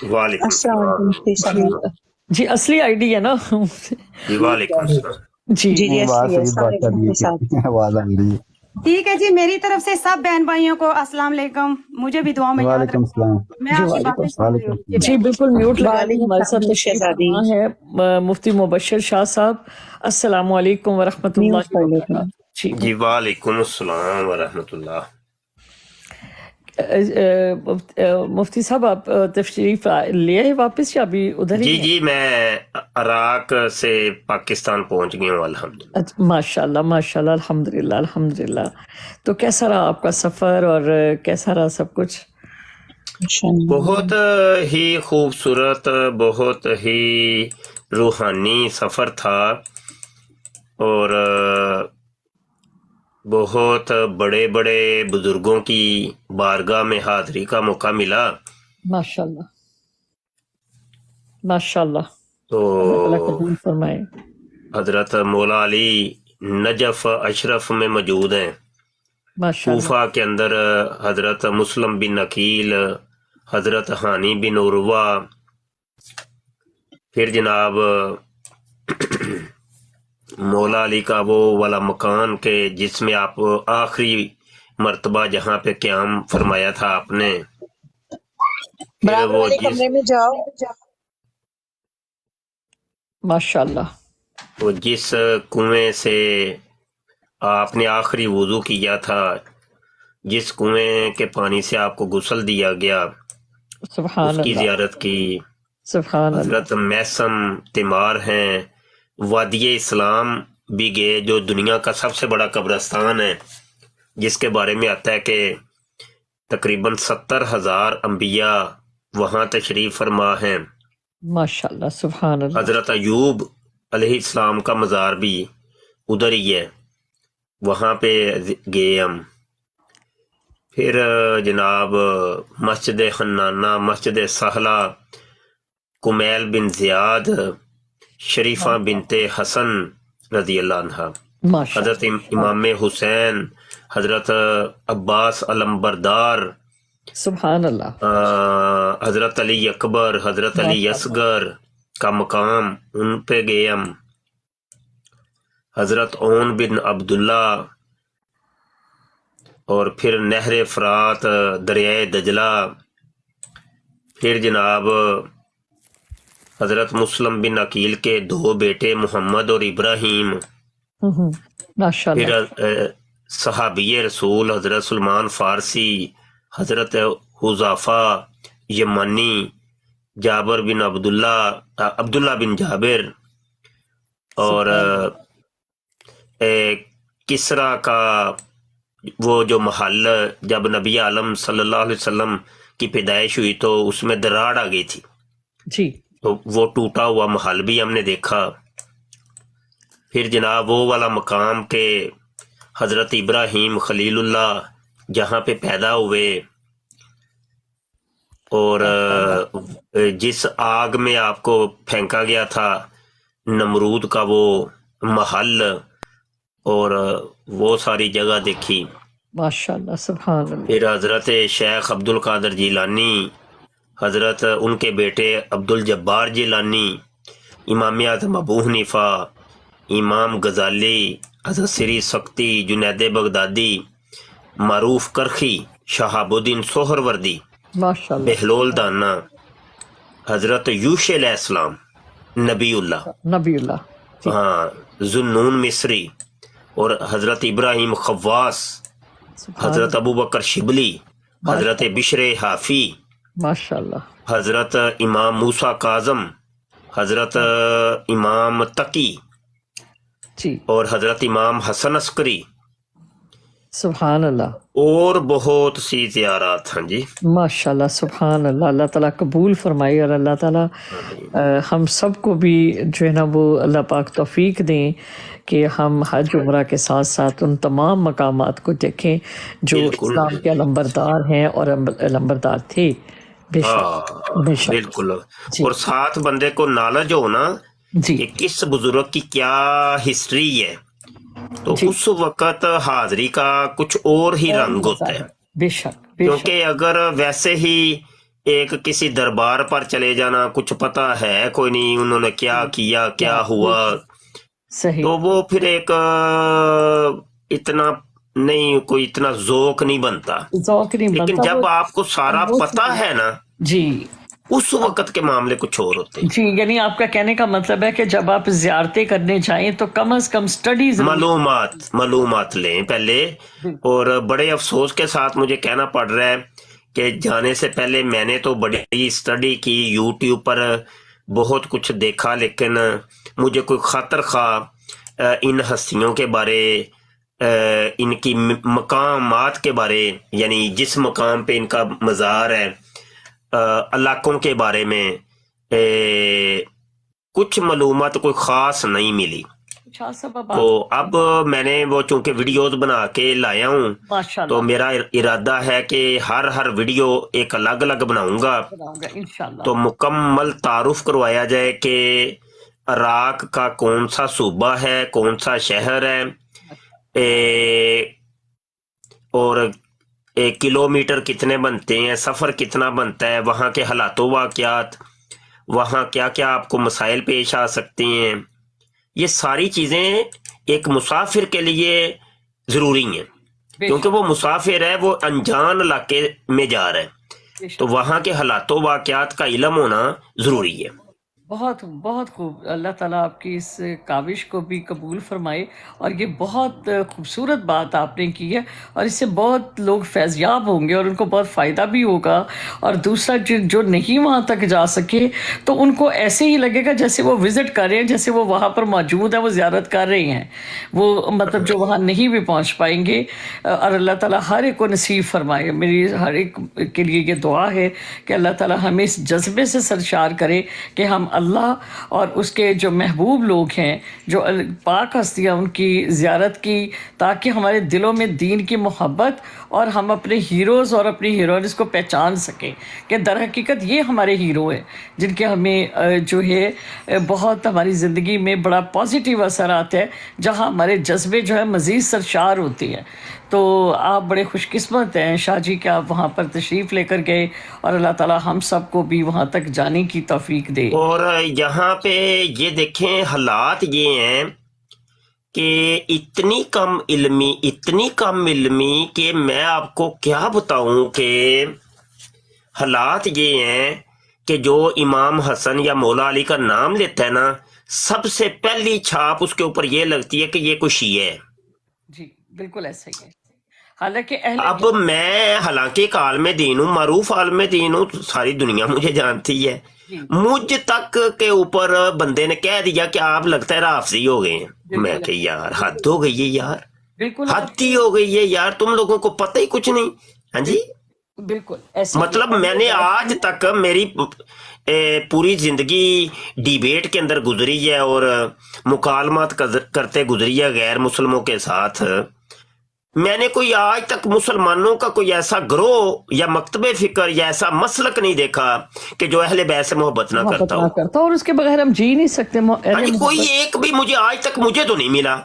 وعلیکم السلام علیکم السلام مفتی صاحب۔ جی اصلی آئی ڈی ہے نا جی وعلیکم السلام جی جی بات اصلی ہے۔ صحیح السلام بات کر علیکم رہی مفتی صاحب۔ ہے آواز آ رہی ہے ٹھیک ہے جی، میری طرف سے سب بہن بھائیوں کو السلام علیکم، مجھے بھی دعا میں یاد وعلیکم رکھیں، السلام میں جی آپ کی وعلیکم باتیں سن رہی وعلیکم ہوں۔ السلام جی بالکل میوٹ لگا لیں، وعلیکم ہمارے ساتھ السلام تشریف شہزادی، فرما ہے مفتی مبشر شاہ صاحب۔ السلام علیکم ورحمۃ میوٹ اللہ کر لیتے ہیں۔ وبرکاتہ۔ جی جی وعلیکم السلام ورحمۃ اللہ۔ مفتی صاحب آپ تشریف لے آئے واپس یا ابھی ادھر ہی جی ہیں؟ جی میں عراق سے پاکستان پہنچ گیا ہوں الحمدللہ۔ اچھا، ماشاء اللہ ماشاء اللہ، الحمد للہ الحمد للہ۔ تو کیسا رہا آپ کا سفر اور کیسا رہا سب کچھ؟ انشاءاللہ۔ بہت ہی خوبصورت، بہت ہی روحانی سفر تھا، اور بہت بڑے بڑے بزرگوں کی بارگاہ میں حاضری کا موقع ملا۔ ماشاء اللہ ماشاء اللہ، تو اللہ تعالیٰ قبول فرمائے۔ حضرت مولا علی نجف اشرف میں موجود ہیں، ماشاء اللہ کوفہ کے اندر حضرت مسلم بن عقیل، حضرت ہانی بن عروہ، پھر جناب مولا علی کا وہ والا مکان کہ جس میں آپ آخری مرتبہ جہاں پہ قیام فرمایا تھا آپ نے، پھر برابر وہ والے کمرے میں جاؤ۔ ماشاء اللہ جس کنویں سے آپ نے آخری وضو کیا تھا، جس کنویں کے پانی سے آپ کو غسل دیا گیا، اس سبحان کی اللہ زیارت کی۔ سبحان اللہ حضرت میسم تیمار ہیں، وادی اسلام بھی گئے جو دنیا کا سب سے بڑا قبرستان ہے، جس کے بارے میں آتا ہے کہ تقریباً 70,000 انبیاء وہاں تشریف فرما ہیں۔ ماشاء اللہ سبحان اللہ حضرت ایوب علیہ السلام کا مزار بھی ادھر ہی ہے، وہاں پہ گئے ہم۔ پھر جناب مسجد حنانہ، مسجد سہلہ، کمیل بن زیاد، شریفہ بنت حسن رضی اللہ عنہ، ماشاء حضرت اللہ امام حسین، حضرت عباس علمبردار، سبحان اللہ حضرت علی اکبر، حضرت علی ماشاء اللہ اصغر کا مقام، ان پہ گئے ہم۔ حضرت اون بن عبداللہ، اور پھر نہر فرات، دریائے دجلہ، پھر جناب حضرت مسلم بن عقیل کے 2 بیٹے محمد اور ابراہیم، ماشاء پھر اللہ صحابی رسول حضرت سلمان فارسی، حضرت حذیفہ یمانی، جابر بن عبداللہ بن جابر، اور کسرا کا وہ جو محل جب نبی عالم صلی اللہ علیہ وسلم کی پیدائش ہوئی تو اس میں دراڑ آ گئی تھی، جی تو وہ ٹوٹا ہوا محل بھی ہم نے دیکھا۔ پھر جناب وہ والا مقام کہ حضرت ابراہیم خلیل اللہ جہاں پہ پیدا ہوئے، اور جس آگ میں آپ کو پھینکا گیا تھا نمرود کا وہ محل، اور وہ ساری جگہ دیکھی۔ ماشاء اللہ سبحان اللہ پھر حضرت شیخ عبد القادر جیلانی، حضرت ان کے بیٹے عبد الجبار جیلانی، امام اعظم ابو حنیفہ، امام غزالی، حضرت سری سکتی، جنید بغدادی، معروف کرخی، شہاب الدین سہروردی، ماشاء اللہ بہلول دانا، حضرت یوش علیہ السلام نبی اللہ، نبی اللہ جی ہاں، ذوالنون مصری، اور حضرت ابراہیم خواص، سبحان حضرت اللہ ابو بکر شبلی، حضرت ماشاء اللہ بشر حافی، ماشاء اللہ حضرت امام موسیٰ کاظم، حضرت امام تقی، جی اور حضرت امام حسن عسکری، سبحان اللہ اور بہت سی زیارات ہیں جی۔ ماشاء اللہ سبحان اللہ، اللہ تعالیٰ قبول فرمائے، اور اللہ تعالیٰ ہم سب کو بھی جو ہے نا وہ اللہ پاک توفیق دیں کہ ہم حج عمرہ کے ساتھ ساتھ ان تمام مقامات کو دیکھیں جو بالکل اسلام کے علمبردار ہیں اور علمبردار تھے۔ بے شک بے شک بالکل، جی اور ساتھ بندے کو نالج ہو نا جی کہ کس بزرگ کی کیا ہسٹری ہے، تو جی اس وقت حاضری کا کچھ اور ہی اور رنگ مزہ ہوتا ہے، ہے، بے شک بے شک کیونکہ اگر ویسے ہی ایک کسی دربار پر چلے جانا، کچھ پتہ ہے کوئی نہیں انہوں نے کیا کیا کیا ہوا، صحیح تو وہ پھر ایک اتنا نہیں، کوئی اتنا ذوق نہیں بنتا. ذوق نہیں لیکن بنتا جب آپ کو سارا پتہ ہے نا، جی اس وقت کے معاملے کچھ اور ہوتے ہیں. جی، یعنی آپ کا کہنے کا مطلب ہے کہ جب آپ زیارتیں کرنے جائیں تو کم از کم سٹڈیز معلومات لیں پہلے. اور بڑے افسوس کے ساتھ مجھے کہنا پڑ رہا ہے کہ جانے سے پہلے میں نے تو بڑی اسٹڈی کی، یوٹیوب پر بہت کچھ دیکھا، لیکن مجھے کوئی خاطر خواہ ان ہستیوں کے بارے، ان کی مقامات کے بارے، یعنی جس مقام پہ ان کا مزار ہے، علاقوں کے بارے میں کچھ معلومات کوئی خاص نہیں ملی. تو اب میں نے وہ چونکہ ویڈیوز بنا کے لایا ہوں، تو میرا ارادہ ہے کہ ہر ویڈیو ایک الگ الگ بناؤں گا، تو مکمل تعارف کروایا جائے کہ عراق کا کون سا صوبہ ہے، کون سا شہر ہے، اور کلومیٹر کتنے بنتے ہیں، سفر کتنا بنتا ہے، وہاں کے حالات و واقعات، وہاں کیا کیا آپ کو مسائل پیش آ سکتے ہیں. یہ ساری چیزیں ایک مسافر کے لیے ضروری ہیں، کیونکہ وہ مسافر ہے، وہ انجان علاقے میں جا رہا ہے، تو وہاں کے حالات و واقعات کا علم ہونا ضروری ہے. بہت بہت خوب. اللہ تعالیٰ آپ کی اس کاوش کو بھی قبول فرمائے، اور یہ بہت خوبصورت بات آپ نے کی ہے، اور اس سے بہت لوگ فیض یاب ہوں گے اور ان کو بہت فائدہ بھی ہوگا. اور دوسرا جو نہیں وہاں تک جا سکے تو ان کو ایسے ہی لگے گا جیسے وہ وزٹ کر رہے ہیں، جیسے وہ وہاں پر موجود ہیں، وہ زیارت کر رہے ہیں، وہ مطلب جو وہاں نہیں بھی پہنچ پائیں گے. اور اللہ تعالیٰ ہر ایک کو نصیب فرمائے. میری ہر ایک کے لیے یہ دعا ہے کہ اللہ تعالیٰ ہمیں اس جذبے سے سرشار کرے کہ ہم اللہ اور اس کے جو محبوب لوگ ہیں، جو پاک ہستیاں، ان کی زیارت کی، تاکہ ہمارے دلوں میں دین کی محبت اور ہم اپنے ہیروز اور اپنی ہیروئنز کو پہچان سکیں کہ در حقیقت یہ ہمارے ہیرو ہیں جن کے ہمیں جو ہے بہت ہماری زندگی میں بڑا پازیٹیو اثر آتا ہے، جہاں ہمارے جذبے جو ہے مزید سرشار ہوتی ہیں. تو آپ بڑے خوش قسمت ہیں شاہ جی کہ آپ وہاں پر تشریف لے کر گئے، اور اللہ تعالیٰ ہم سب کو بھی وہاں تک جانے کی توفیق دے. اور یہاں پہ یہ دیکھیں حالات یہ ہیں کہ اتنی کم علمی کہ میں آپ کو کیا بتاؤں کہ حالات یہ ہیں کہ جو امام حسن یا مولا علی کا نام لیتا ہے نا، سب سے پہلی چھاپ اس کے اوپر یہ لگتی ہے کہ یہ کوئی شیعہ ہے. جی بالکل ایسا ہی ہے. حالانکہ اب میں حالانکہ ایک عالم دین ہوں، معروف عالم دین ہوں، ساری دنیا مجھے جانتی ہے، مجھ تک کے اوپر بندے نے کہہ دیا کہ آپ لگتا ہے رافضی ہو گئے ہیں. میں کہ یار حد ہو گئی ہے یار، حد ہی ہو گئی ہے یار، تم لوگوں کو پتہ ہی کچھ نہیں. ہاں جی بالکل ایسا مطلب میں نے آج تک میری پوری زندگی ڈیبیٹ کے اندر گزری ہے اور مکالمات کرتے گزری ہے غیر مسلموں کے ساتھ. میں نے کوئی آج تک مسلمانوں کا کوئی ایسا گروہ یا مکتب فکر یا ایسا مسلک نہیں دیکھا کہ جو اہل بیت سے محبت نہ کرتا ہو، اور اس کے بغیر ہم جی نہیں سکتے. کوئی ایک بھی مجھے آج تک مجھے تو نہیں ملا.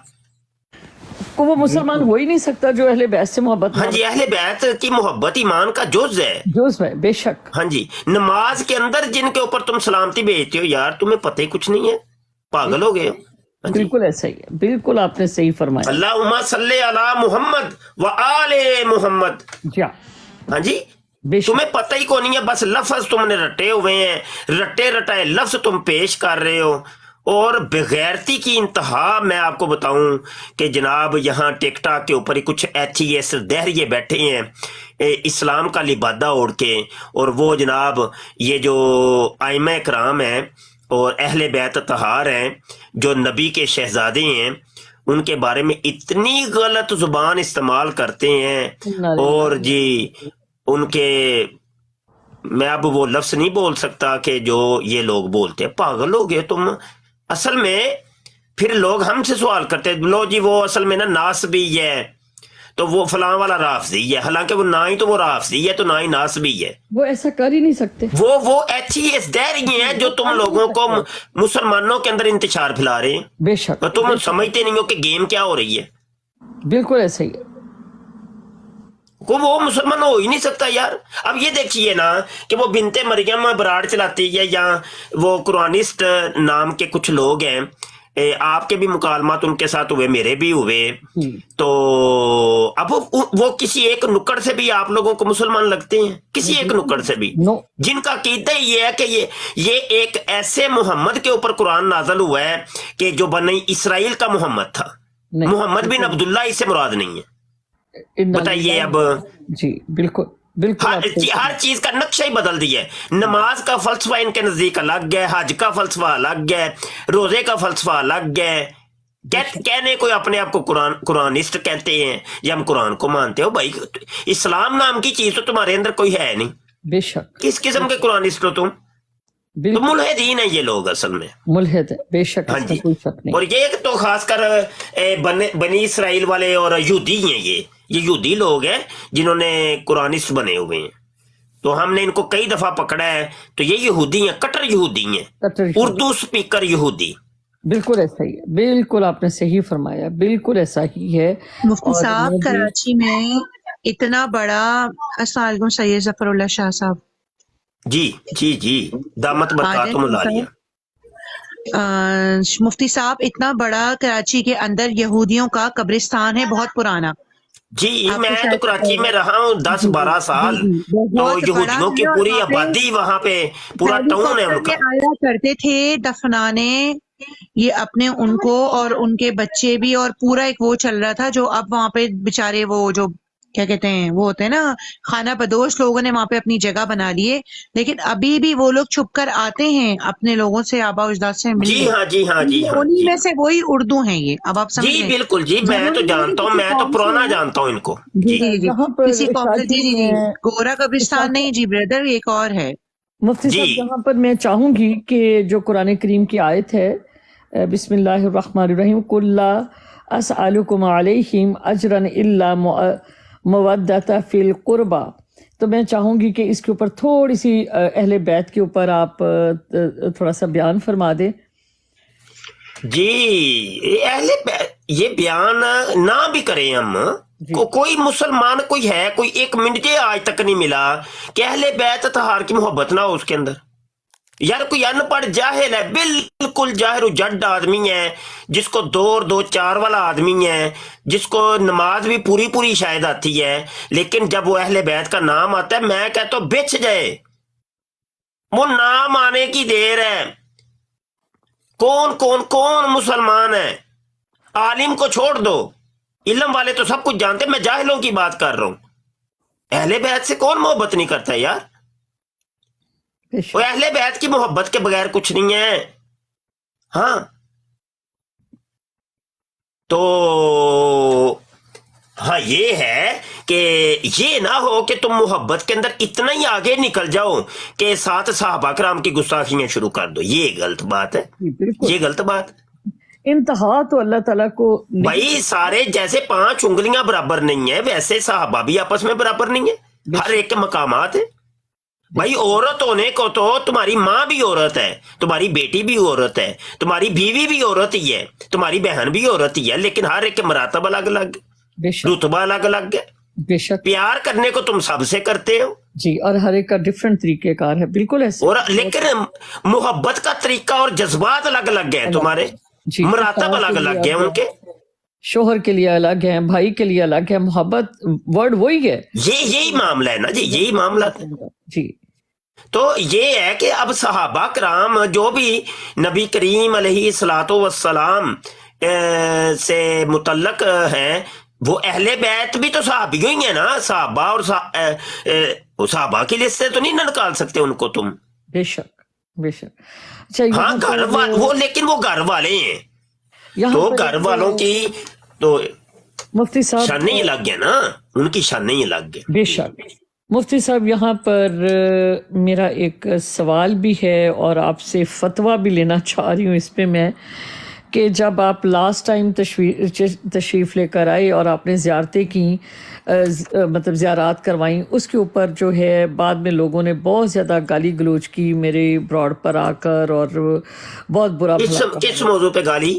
وہ مسلمان ہو ہی نہیں سکتا جو اہل بیت سے محبت. ہاں جی، اہل بیت کی محبت ایمان کا جز ہے، بے شک. ہاں جی، نماز کے اندر جن کے اوپر تم سلامتی بھیجتے ہو، یار تمہیں پتہ ہی کچھ نہیں ہے، پاگل ہو گئے ہو. بالکل ایسا ہی ہے، بالکل آپ نے صحیح فرمایا. اللہم صلی علی محمد و آل محمد. ہاں جی، تمہیں پتہ ہی کو نہیں ہے، بس لفظ تم نے رٹے ہوئے ہیں، رٹے رٹائے لفظ تم پیش کر رہے ہو. اور بغیرتی کی انتہا میں آپ کو بتاؤں کہ جناب یہاں ٹک ٹاک کے اوپر ہی کچھ ایتھیسٹ دہریے بیٹھے ہیں اسلام کا لبادہ اوڑھ کے، اور وہ جناب یہ جو ائمہ کرام ہیں اور اہل بیت طہار ہیں جو نبی کے شہزادے ہیں، ان کے بارے میں اتنی غلط زبان استعمال کرتے ہیں. اور جی ان کے میں اب وہ لفظ نہیں بول سکتا کہ جو یہ لوگ بولتے ہیں. پاگل ہو گئے تم. اصل میں پھر لوگ ہم سے سوال کرتے ہیں، لو جی وہ اصل میں نا ناسبی ہے، تو وہ فلاں والا رافضی ہے، حالانکہ وہ نہ ہی تو وہ رافضی ہے تو نہ ہی ناسبی ہے. وہ ایسا کر ہی نہیں سکتے. وہ ایتھیسٹ دہریے ہیں جو تم لوگوں کو مسلمانوں کے اندر انتشار پھیلا رہے ہیں. بے شک. تم سمجھتے نہیں ہو کہ گیم کیا ہو رہی ہے. بالکل ایسا ہی ہے. کو وہ مسلمان ہو ہی نہیں سکتا یار. اب یہ دیکھیے نا کہ وہ بنت مریم براڑ چلاتی ہے یا وہ قرآنسٹ نام کے کچھ لوگ ہیں, آپ کے بھی مکالمات ان کے ساتھ ہوئے, میرے بھی ہوئے, تو اب وہ کسی ایک نکڑ سے بھی آپ لوگوں کو مسلمان لگتے ہیں, کسی ایک نکڑ سے بھی, جن کا عقیدہ یہ ہے کہ یہ ایک ایسے محمد کے اوپر قرآن نازل ہوا ہے کہ جو بنی اسرائیل کا محمد تھا, محمد بن عبداللہ اس سے مراد نہیں ہے. بتائیے اب. جی بالکل بالکل ہر چیز کا نقشہ ہی بدل دیا ہے. نماز کا فلسفہ ان کے نزدیک الگ ہے, حج کا فلسفہ الگ ہے, روزے کا فلسفہ الگ ہے. کہنے کوئی اپنے آپ کو قرآنسٹ کہتے ہیں یا ہم قرآن کو مانتے ہو. بھائی اسلام نام کی چیز تو تمہارے اندر کوئی ہے نہیں, بے شک. کس قسم کے قرآنسٹ ہو تم؟ ملحدین ہیں یہ لوگ, اصل میں ملحد ہے بے شک. ہاں جی. کوئی شک نہیں. اور یہ تو خاص کر بنی اسرائیل والے اور یہودی ہیں, یہ یہودی لوگ ہیں جنہوں نے قرآنسٹ بنے ہوئے ہیں. تو ہم نے ان کو کئی دفعہ پکڑا ہے, تو یہ یہودی ہیں, کٹر یہودی ہیں, اردو سپیکر یہودی. بالکل ایسا ہی ہے, بالکل آپ نے صحیح فرمایا, بالکل ایسا ہی ہے. مفتی صاحب کراچی میں اتنا بڑا, السلام علیکم سید ظفر اللہ شاہ صاحب. جی جی جی, دامت برکاتہم العالیہ. مفتی صاحب اتنا بڑا کراچی کے اندر یہودیوں کا قبرستان ہے, بہت پرانا. جی میں تو کراچی میں رہا ہوں 10-12 سال, تو یہودیوں کی پوری آبادی وہاں پہ, پورا ٹاؤن ہے ان کا. آیا کرتے تھے دفنانے یہ اپنے ان کو اور ان کے بچے بھی, اور پورا ایک وہ چل رہا تھا جو اب وہاں پہ بےچارے وہ جو کیا کہتے ہیں وہ ہوتے ہیں نا خانہ بدوش, لوگوں نے وہاں پہ اپنی جگہ بنا لیے, لیکن ابھی بھی وہ لوگ چھپ کر آتے ہیں اپنے لوگوں سے, آبا اجداد سے ملنے. جی ہاں جی ہاں جی ہاں, انہی میں سے وہی اردو ہیں یہ. اب آپ سمجھ جی بالکل جی, میں تو جانتا ہوں, میں تو پرانا جانتا ہوں ان کو. جی جی کسی قوم سے. جی جی جی گورا قبرستان نہیں جی بردر, ایک اور ہے. مفتی صاحب یہاں پر میں چاہوں گی کہ جو قرآن کریم کی آیت ہے, بسم اللہ الرحمن الرحیم, قل لا اسألکم علیہم اجرا الا مودۃ فی القربى, تو میں چاہوں گی کہ اس کے اوپر تھوڑی سی اہل بیت کے اوپر آپ تھوڑا سا بیان فرما دیں. جی اہل یہ بیان نہ بھی کریں ہم, کوئی مسلمان کوئی ہے, کوئی ایک منٹ آج تک نہیں ملا کہ اہل بیت اطہار کی محبت نہ ہو اس کے اندر. یار کوئی ان پڑھ جاہل ہے, بالکل جاہل و جڈ آدمی ہے, جس کو 2 اور 2 4 والا آدمی ہے, جس کو نماز بھی پوری شاید آتی ہے, لیکن جب وہ اہل بیت کا نام آتا ہے میں کہتا ہوں بچ جائے, وہ نام آنے کی دیر ہے. کون مسلمان ہے؟ عالم کو چھوڑ دو, علم والے تو سب کچھ جانتے, میں جاہلوں کی بات کر رہا ہوں. اہل بیت سے کون محبت نہیں کرتا ہے یار؟ وہ اہل بیت کی محبت کے بغیر کچھ نہیں ہے. ہاں تو ہاں یہ ہے کہ یہ نہ ہو کہ تم محبت کے اندر اتنا ہی آگے نکل جاؤ کہ ساتھ صحابہ کرام کی گستاخیاں شروع کر دو. یہ غلط بات ہے, یہ غلط بات. انتہا تو اللہ تعالیٰ کو, بھائی سارے جیسے 5 انگلیاں برابر نہیں ہیں ویسے صحابہ بھی آپس میں برابر نہیں ہے, ہر ایک کے مقامات ہیں. بھائی عورت ہونے کو تو تمہاری ماں بھی عورت ہے, تمہاری بیٹی بھی عورت ہے, تمہاری بیوی بھی عورت ہی ہے, تمہاری بہن بھی عورت ہی ہے, لیکن ہر ایک کے مراتب الگ الگ, رتبہ الگ الگ ہے. بے شک پیار کرنے کو تم سب سے کرتے ہو جی, اور ہر ایک کا ڈفرنٹ طریقہ کار ہے, بالکل ایسے. اور لیکن محبت کا طریقہ اور جذبات الگ الگ ہیں, تمہارے مراتب الگ الگ ہیں, ان کے شوہر کے لیے الگ ہے, بھائی کے لیے الگ ہے. محبت ورڈ وہی ہے, یہی معاملہ ہے نا جی, یہی معاملہ جی. تو یہ ہے کہ اب صحابہ کرام جو بھی نبی کریم علیہ الصلوۃ والسلام سے متعلق ہیں, وہ اہل بیت بھی تو صحابیوں ہی ہیں نا. صحابہ اور صحابہ کی لسٹ سے تو نہیں نکال سکتے ان کو تم. بے شک بے شک. اچھا ہاں گھر وہ, لیکن وہ گھر والے ہیں, تو گھر والوں کی تو مفتی صاحب شان ہی الگ ہے نا, ان کی شان ہی الگ ہے. بے شک. مفتی صاحب یہاں پر میرا ایک سوال بھی ہے اور آپ سے فتویٰ بھی لینا چاہ رہی ہوں اس پہ میں, کہ جب آپ لاسٹ ٹائم تشریف لے کر آئے اور آپ نے زیارتیں کی, مطلب زیارات کروائیں, اس کے اوپر جو ہے بعد میں لوگوں نے بہت زیادہ گالی گلوچ کی میرے براڈ پر آ کر, اور بہت برا. کس موضوع پہ گالی؟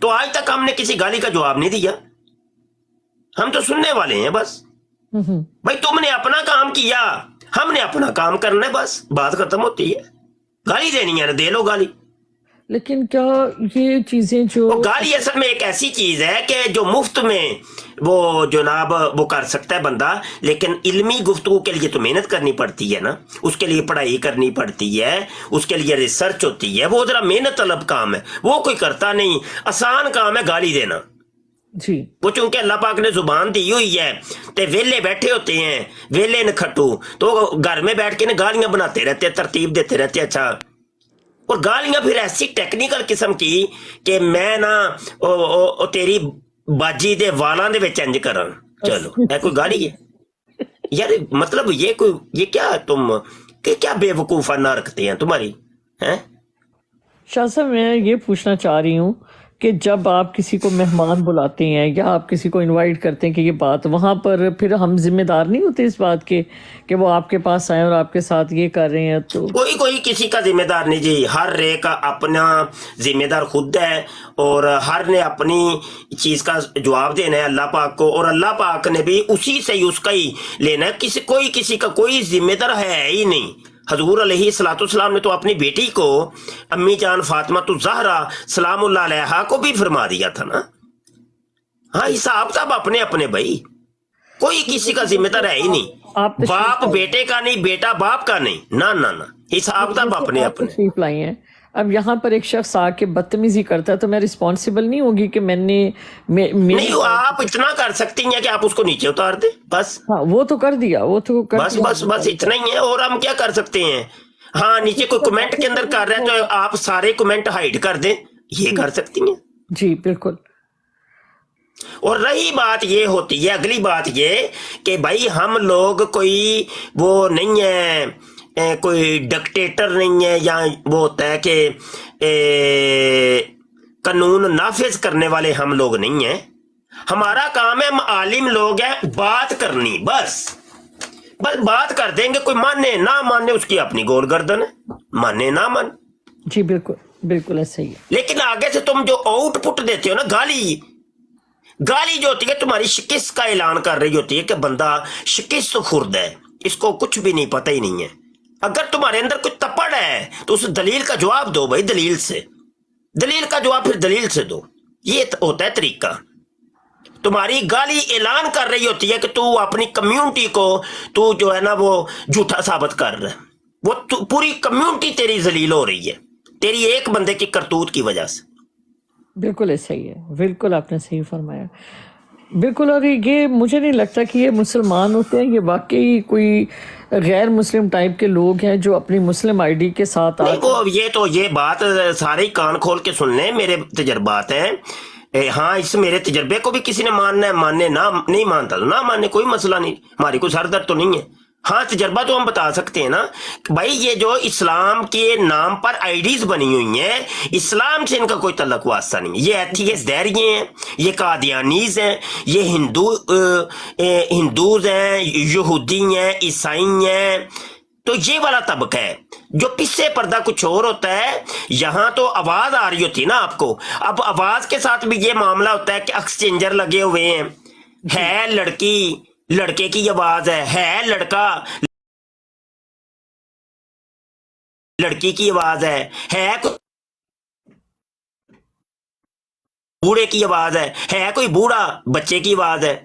تو آج تک ہم نے کسی گالی کا جواب نہیں دیا, ہم تو سننے والے ہیں بس. بھائی تم نے اپنا کام کیا, ہم نے اپنا کام کرنا ہے, بس بات ختم ہوتی ہے. گالی دینی ہے نا دے لو گالی. لیکن کیا یہ چیزیں جو وہ گالی اصل میں ایک ایسی چیز ہے کہ جو مفت میں وہ جناب وہ کر سکتا ہے بندہ, لیکن علمی گفتگو کے لیے تو محنت کرنی پڑتی ہے نا, اس کے لیے پڑھائی کرنی پڑتی ہے, اس کے لیے ریسرچ ہوتی ہے, وہ ذرا محنت طلب کام ہے, وہ کوئی کرتا نہیں. آسان کام ہے گالی دینا. جی وہ چونکہ اللہ پاک نے زبان دی ہوئی ہے تے ویلے بیٹھے ہوتے ہیں, ویلے نکھٹو, تو گھر میں بیٹھ کے نا گالیاں بناتے رہتے ہیں, ترتیب دیتے رہتے ہیں. اچھا, اور گالیاں پھر ایسی ٹیکنیکل قسم کی کہ میں نا تیری باجی دے والاں دے وچ انج کراں. چلو اے کوئی گالی ہے یار؟ مطلب یہ کیا تم کہ کیا بے وقوفانہ رکھتے ہیں تمہاری ہیں. شاہ صاحب میں یہ پوچھنا چاہ رہی ہوں کہ جب آپ کسی کو مہمان بلاتے ہیں یا آپ کسی کو انوائٹ کرتے ہیں کہ یہ بات, وہاں پر پھر ہم ذمہ دار نہیں ہوتے اس بات کے کہ وہ آپ کے پاس آئیں اور آپ کے ساتھ یہ کر رہے ہیں؟ تو کوئی کسی کا ذمہ دار نہیں جی, ہر ایک کا اپنا ذمہ دار خود ہے, اور ہر نے اپنی چیز کا جواب دینا ہے اللہ پاک کو, اور اللہ پاک نے بھی اسی سے ہی اس کا ہی لینا ہے. کسی کا کوئی ذمہ دار ہے ہی نہیں. حضور علیہ الصلوۃ والسلام نے تو اپنی بیٹی کو امی جان فاطمہ الزہرا سلام اللہ علیہا کو بھی فرما دیا تھا نا. ہاں حساب صاحب اپنے اپنے بھائی, کوئی کسی کا ذمہ دار ہے ہی نہیں. آپ تشریف باپ بیٹے کا نہیں, بیٹا باپ کا نہیں, نہ حساب صاحب اپنے اپنے. تشریف لائی ہیں. اب یہاں پر ایک شخص آ کے بدتمیزی کرتا ہے تو میں رسپانسبل نہیں ہوگی کہ میں نے نہیں, آپ اتنا کر سکتی ہیں کہ آپ اس کو نیچے اتار دیں بس. ہاں وہ تو کر دیا, وہ تو کر بس دیا. بس بس اتنا ہی ہے, اور ہم کیا کر سکتے ہیں. ہاں نیچے کوئی کمنٹ کے اندر کر رہا ہے تو آپ سارے کمنٹ ہائڈ کر دیں, یہ کر سکتی ہیں. جی بالکل. اور رہی بات یہ ہوتی ہے, اگلی بات یہ کہ بھائی ہم لوگ کوئی وہ نہیں ہے, کوئی ڈکٹیٹر نہیں ہے, یا وہ ہوتا ہے کہ قانون نافذ کرنے والے ہم لوگ نہیں ہیں. ہمارا کام ہے, ہم عالم لوگ ہیں, بات کرنی بس بات کر دیں گے. کوئی مانے نہ مانے اس کی اپنی گول گردن ہے, مانے نہ مان. جی بالکل بالکل ایسا ہی ہے. لیکن آگے سے تم جو آؤٹ پٹ دیتے ہو نا, گالی جو ہوتی ہے تمہاری شکست کا اعلان کر رہی ہوتی ہے کہ بندہ شکست خورد ہے, اس کو کچھ بھی نہیں پتہ ہی نہیں ہے. اگر تمہارے اندر کوئی تپڑ ہے تو اس دلیل کا جواب دو بھائی, دلیل کا جواب پھر دلیل سے دو. یہ ہوتا ہے طریقہ. تمہاری گالی اعلان کر رہی ہوتی ہے کہ تو اپنی کمیونٹی کو تو جو ہے نا وہ جھوٹا ثابت کر رہا ہے, وہ پوری کمیونٹی تیری ذلیل ہو رہی ہے تیری ایک بندے کی کرتوت کی وجہ سے. بالکل ایسا ہی ہے, بالکل آپ نے صحیح فرمایا. بالکل. اور یہ مجھے نہیں لگتا کہ یہ مسلمان ہوتے ہیں, یہ واقعی کوئی غیر مسلم ٹائپ کے لوگ ہیں جو اپنی مسلم آئی ڈی کے ساتھ یہ بات سارے ہی کان کھول کے سن لیں, میرے تجربات ہیں. ہاں اس میرے تجربے کو بھی کسی نے ماننا ہے, ماننے نہ نہیں مانتا تو نہ ماننے, کوئی مسئلہ نہیں, ہماری کوئی سر درد تو نہیں ہے. ہاں تجربہ تو ہم بتا سکتے ہیں نا بھائی, یہ جو اسلام کے نام پر آئی ڈیز بنی ہوئی ہیں, اسلام سے ان کا کوئی تعلق واسطہ نہیں. یہ ایتھیس دہریے ہیں, یہ قادیانیز ہیں, یہ ہندوز ہیں, یہودی ہیں, عیسائی ہیں. تو یہ والا طبقہ ہے جو پچھے پردہ کچھ اور ہوتا ہے. یہاں تو آواز آ رہی ہوتی ہے نا آپ کو, اب آواز کے ساتھ بھی یہ معاملہ ہوتا ہے کہ ایکسچینجر لگے ہوئے ہیں. ہے لڑکی, لڑکے کی آواز ہے لڑکا, لڑکی کی آواز ہے بوڑھے کی آواز ہے کوئی بوڑھا بچے کی آواز ہے.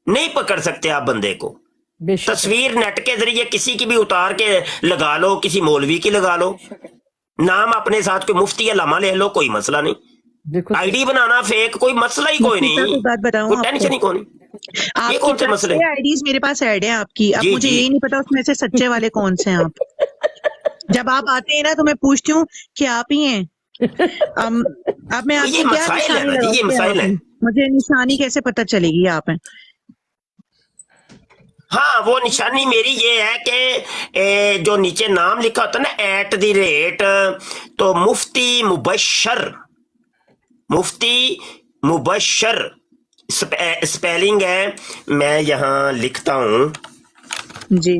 نہیں پکڑ سکتے آپ بندے کو. بے شک. تصویر نیٹ کے ذریعے کسی کی بھی اتار کے لگا لو, کسی مولوی کی لگا لو, نام اپنے ساتھ کوئی مفتی علامہ لے لو, کوئی مسئلہ نہیں. بالکل آئی ڈی بنانا فیک کوئی مسئلہ ہی کوئی نہیں, بات بتاؤں کوئی آپ ٹینشن ہی کوئی نہیں. یہ کون سے مسئلے کو آئی ڈیز میرے پاس ایڈ ہیں آپ کی, اب جی, مجھے جی. یہی نہیں پتا اس میں سے سچے والے کون سے ہیں آپ. جب آپ آتے ہیں نا تو میں پوچھتی ہوں کہ آپ ہی ہیں. اب میں آپ یہ کی کیا مسائل ہے نشانی نا جی, یہ لگاؤں کہ مسائل آپ ہے. ہیں؟ مجھے نشانی کیسے پتہ چلے گی آپ ہیں؟ ہاں وہ نشانی میری یہ ہے کہ جو نیچے نام لکھا ہوتا ہے نا @ تو مفتی مبشر اسپیلنگ ہے, میں یہاں لکھتا ہوں. جی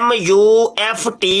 MUFTI,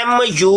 MUBASHAR।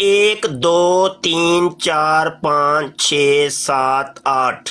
1 2 3 4 5 6 7 8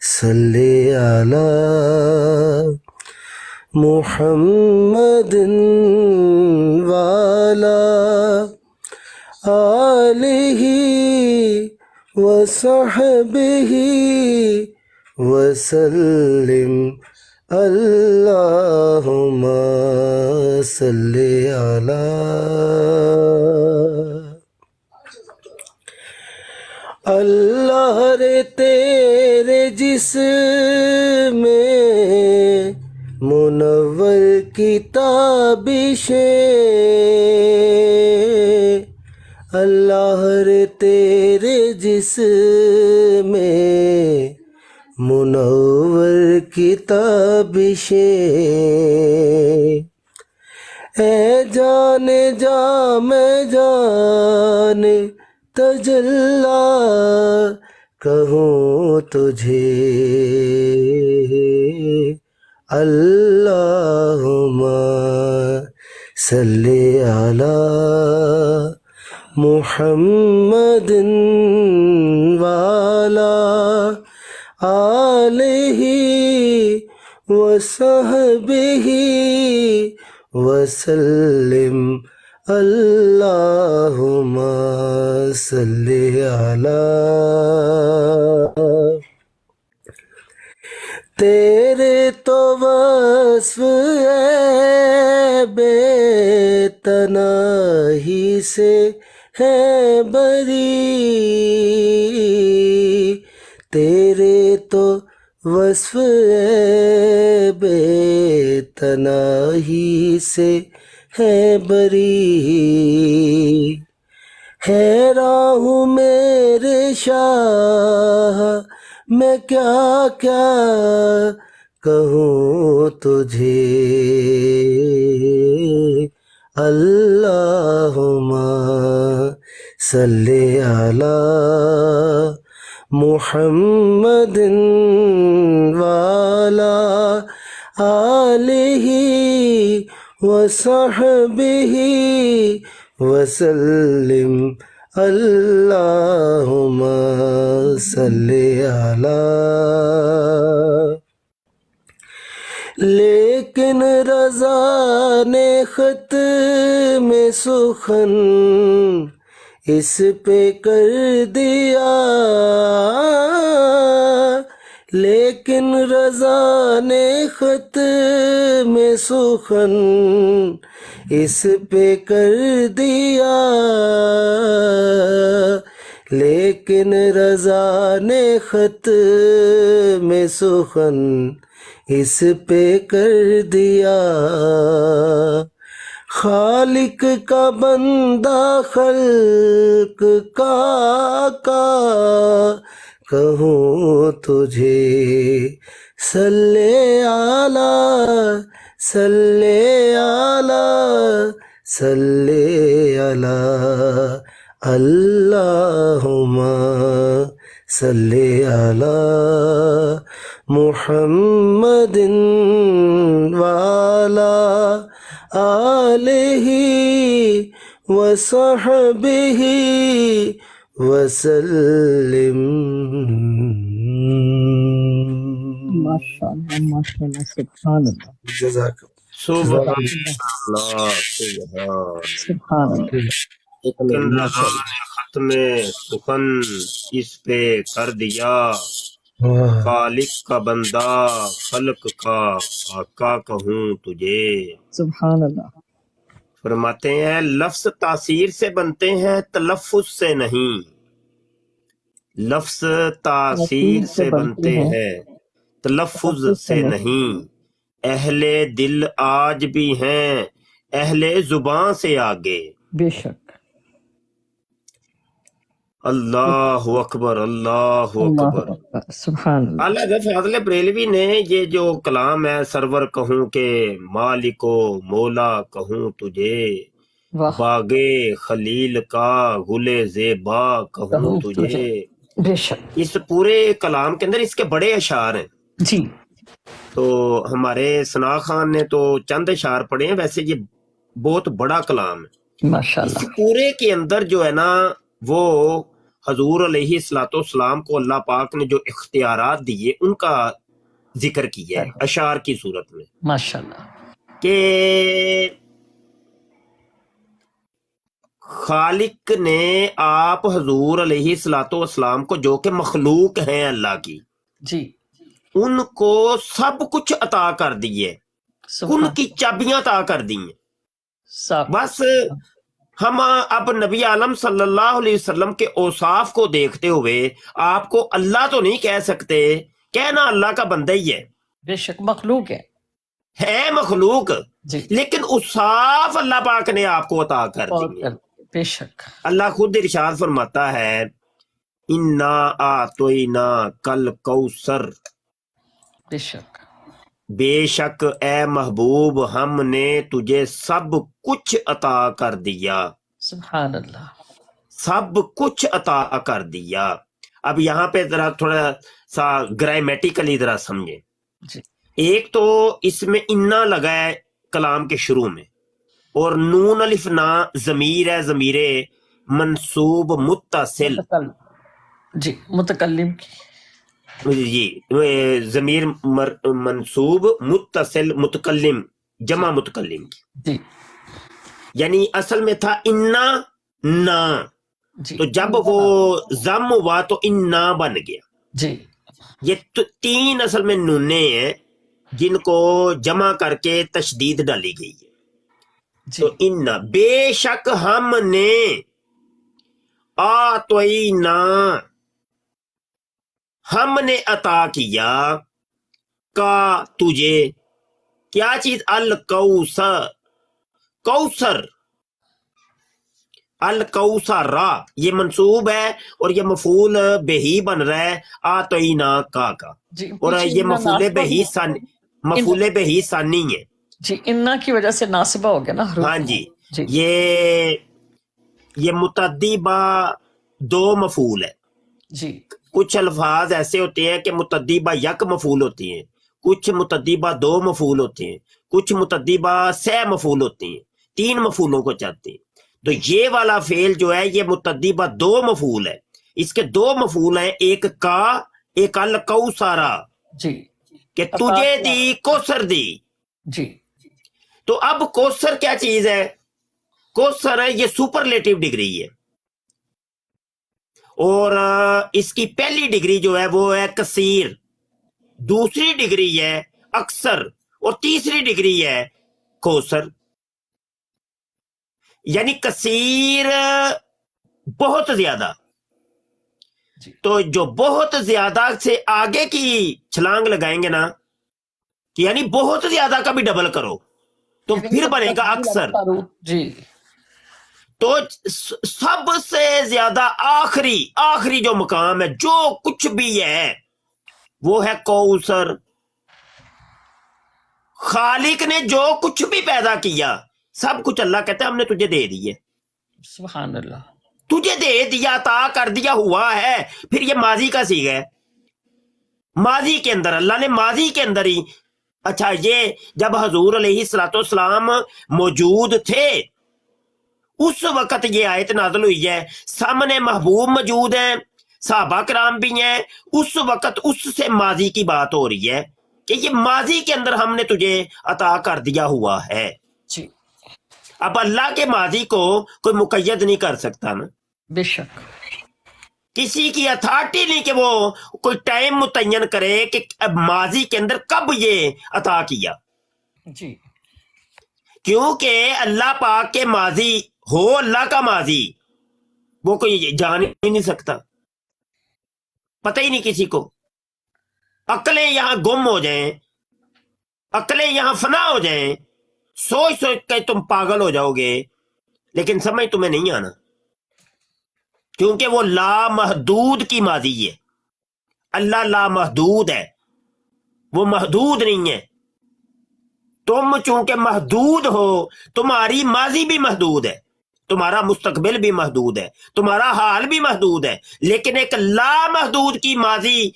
صلی علی محمد وعلی آلہ وصحبہ وسلم اللہم صلی علی اللہ رے تیرے جسم میں منور کی تابشیں، اللہ رے تیرے جسم میں منور کی تابشیں، اے جانے جا میں جانے تجلا کہوں تجھے، اللہم صلی علی محمد وعلی آلہ وصحبہ وسلم اللہم صلی علی۔ تیرے تو وصف ہے بے تناہی سے ہے بری، تیرے تو وصف ہے بے تناہی سے ہے بری، حیراں ہوں میرے شاہ میں کیا کیا کہوں تجھے، اللہم صلی علی محمد وعلی آلہ وصحبہ وسلم اللہم صلی علی۔ لیکن رضا نے خط میں سخن اس پہ کر دیا، لیکن رضا نے خط میں سخن اس پہ کر دیا، لیکن رضا نے خط میں سخن اس پہ کر دیا، خالق کا بندہ خلق کا آقا کہوں تجھے، صلی علی صلی علی صلی علی اللہم صلی علی محمد وعلی آلہ وصحبہ وسلم۔ ماشاءاللہ ماشاءاللہ، سبحان اللہ جزاک سبحان اللہ، اللہ سبحان سبحان اللہ۔ لیکن رضا نے ختم سخن اس پہ کر دیا، اللہ۔ خالق کا بندہ خلق کا آقا کہوں تجھے۔ سبحان اللہ، فرماتے ہیں لفظ تاثیر سے بنتے ہیں تلفظ سے نہیں، لفظ تاثیر سے بنتے ہیں تلفظ سے نہیں، اہل دل آج بھی ہیں اہل زباں سے آگے۔ بے شک، اللہ اکبر اللہ اللہ اکبر۔ اکبر، سبحان اللہ۔ اعلیٰ حضرت فاضل بریلوی نے یہ جو کلام ہے، سرور کہوں کہ مالک و مولا کہوں تجھے، واہ، باغے خلیل کا گل زیبا کہوں کہوں تجھے۔ تجھے، بے شک، اس پورے کلام کے اندر اس کے بڑے اشعار ہیں، جی، تو ہمارے ثنا خان نے تو چند اشعار پڑھے ہیں، ویسے یہ بہت بڑا کلام ہے۔ ماشاء اس اللہ، پورے کے اندر جو ہے نا وہ حضور علیہ الصلوۃ والسلام کو اللہ پاک نے جو اختیارات دیے ان کا ذکر کیا ہے اشعار کی صورت میں ماشاءاللہ کہ خالق نے آپ حضور علیہ الصلوۃ والسلام کو جو کہ مخلوق ہیں اللہ کی جی ان کو سب کچھ عطا کر دیے، ان کی چابیاں عطا کر دی ہیں. سب بس ہم اب نبی عالم صلی اللہ علیہ وسلم کے اوصاف کو دیکھتے ہوئے آپ کو اللہ تو نہیں کہہ سکتے، کہنا اللہ کا بندہ ہی ہے، بے شک مخلوق ہے مخلوق، جی لیکن اوصاف اللہ پاک نے آپ کو عطا کر دیے. بے شک اللہ خود ارشاد فرماتا ہے انا اعطینا کل کوثر، بے شک بے شک اے محبوب ہم نے تجھے سب کچھ عطا کر دیا، سبحان اللہ. سب کچھ عطا کر دیا. اب یہاں پہ ذرا تھوڑا سا گرامیٹیکلی ذرا سمجھیں. جی ایک تو اس میں انا لگا ہے کلام کے شروع میں، اور نون الف نا ضمیر ہے، ضمیر منصوب متصل، جی متکلم کی جی ضمیر منصوب متصل متکلم جمع متکلم کی، جی یعنی اصل میں تھا انا نا، جی تو جب وہ ضم ہوا تو انا بن گیا. جی یہ تین اصل میں نونے ہیں جن کو جمع کر کے تشدید ڈالی گئی ہے. جی تو انا بے شک ہم نے آتوینا ہم نے عطا کیا کا تجھے کیا چیز الکوثر، کوثر، الکوثر یہ منصوب ہے اور یہ مفعول بہی بن رہا ہے آتوینا کا جی اور پیچھے یہ انا مفعول ناصبہ بہی ہوا۔ ثانی، مفعول بہی ثانی ہے. جی انا کی وجہ سے ناصبہ ہو گیا نا حروف. ہاں جی جی یہ متعدی با دو مفعول ہے. جی کچھ الفاظ ایسے ہوتے ہیں کہ متعدی با یک مفعول ہوتی ہیں، کچھ متعدی با دو مفعول ہوتے ہیں، کچھ متعدی با سہ مفعول ہوتے ہیں، تین مفعولوں کو چاہتے ہیں. تو یہ والا فعل جو ہے یہ متعدی با دو مفعول ہے. اس کے دو مفعول ہیں، ایک کا، ایک الکوثرا، جی کہ تجھے دی کوثر دی. جی تو اب کوثر کیا چیز ہے؟ کوثر ہے یہ سپرلیٹو ڈگری ہے، اور اس کی پہلی ڈگری جو ہے وہ ہے کثیر، دوسری ڈگری ہے اکثر، اور تیسری ڈگری ہے کوثر. یعنی کثیر بہت زیادہ. جی تو جو بہت زیادہ سے آگے کی چھلانگ لگائیں گے نا، یعنی بہت زیادہ کا بھی ڈبل کرو تو پھر بنے گا اکثر. جی تو سب سے زیادہ آخری جو مقام ہے جو کچھ بھی ہے وہ ہے کوثر. خالق نے جو کچھ بھی پیدا کیا سب کچھ اللہ کہتا ہے ہم نے تجھے دے دیے، سبحان اللہ. تجھے دے دیا، عطا کر دیا ہوا ہے. پھر یہ ماضی کا صیغہ ہے، ماضی کے اندر اللہ نے ماضی کے اندر ہی. اچھا یہ جب حضور علیہ الصلوۃ والسلام موجود تھے اس وقت یہ آیت نازل ہوئی ہے، سامنے محبوب موجود ہیں، صحابہ کرام بھی ہیں، اس وقت اس سے ماضی کی بات ہو رہی ہے کہ یہ ماضی کے اندر ہم نے تجھے عطا کر دیا ہوا ہے. جی اب اللہ کے ماضی کو کوئی مقید نہیں کر سکتا نا، بے شک. کسی کی اتھارٹی نہیں کہ وہ کوئی ٹائم متعین کرے کہ اب ماضی کے اندر کب یہ عطا کیا، جی کیونکہ اللہ پاک کے ماضی ہو، اللہ کا ماضی وہ کوئی جان ہی نہیں سکتا، پتہ ہی نہیں کسی کو. عقلیں یہاں گم ہو جائیں، عقلیں یہاں فنا ہو جائیں، سوچ کے تم پاگل ہو جاؤ گے، لیکن سمجھ تمہیں نہیں آنا، کیونکہ وہ لامحدود کی ماضی ہے. اللہ لامحدود ہے، وہ محدود نہیں ہے. تم چونکہ محدود ہو، تمہاری ماضی بھی محدود ہے، تمہارا مستقبل بھی محدود ہے، تمہارا حال بھی محدود ہے، لیکن ایک لامحدود کی ماضی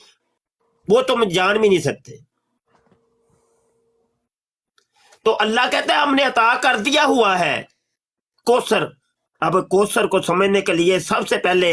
وہ تم جان بھی نہیں سکتے. تو اللہ کہتا ہے ہم نے عطا کر دیا ہوا ہے کوثر. اب کوثر کو سمجھنے کے لیے سب سے پہلے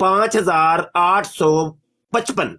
5855।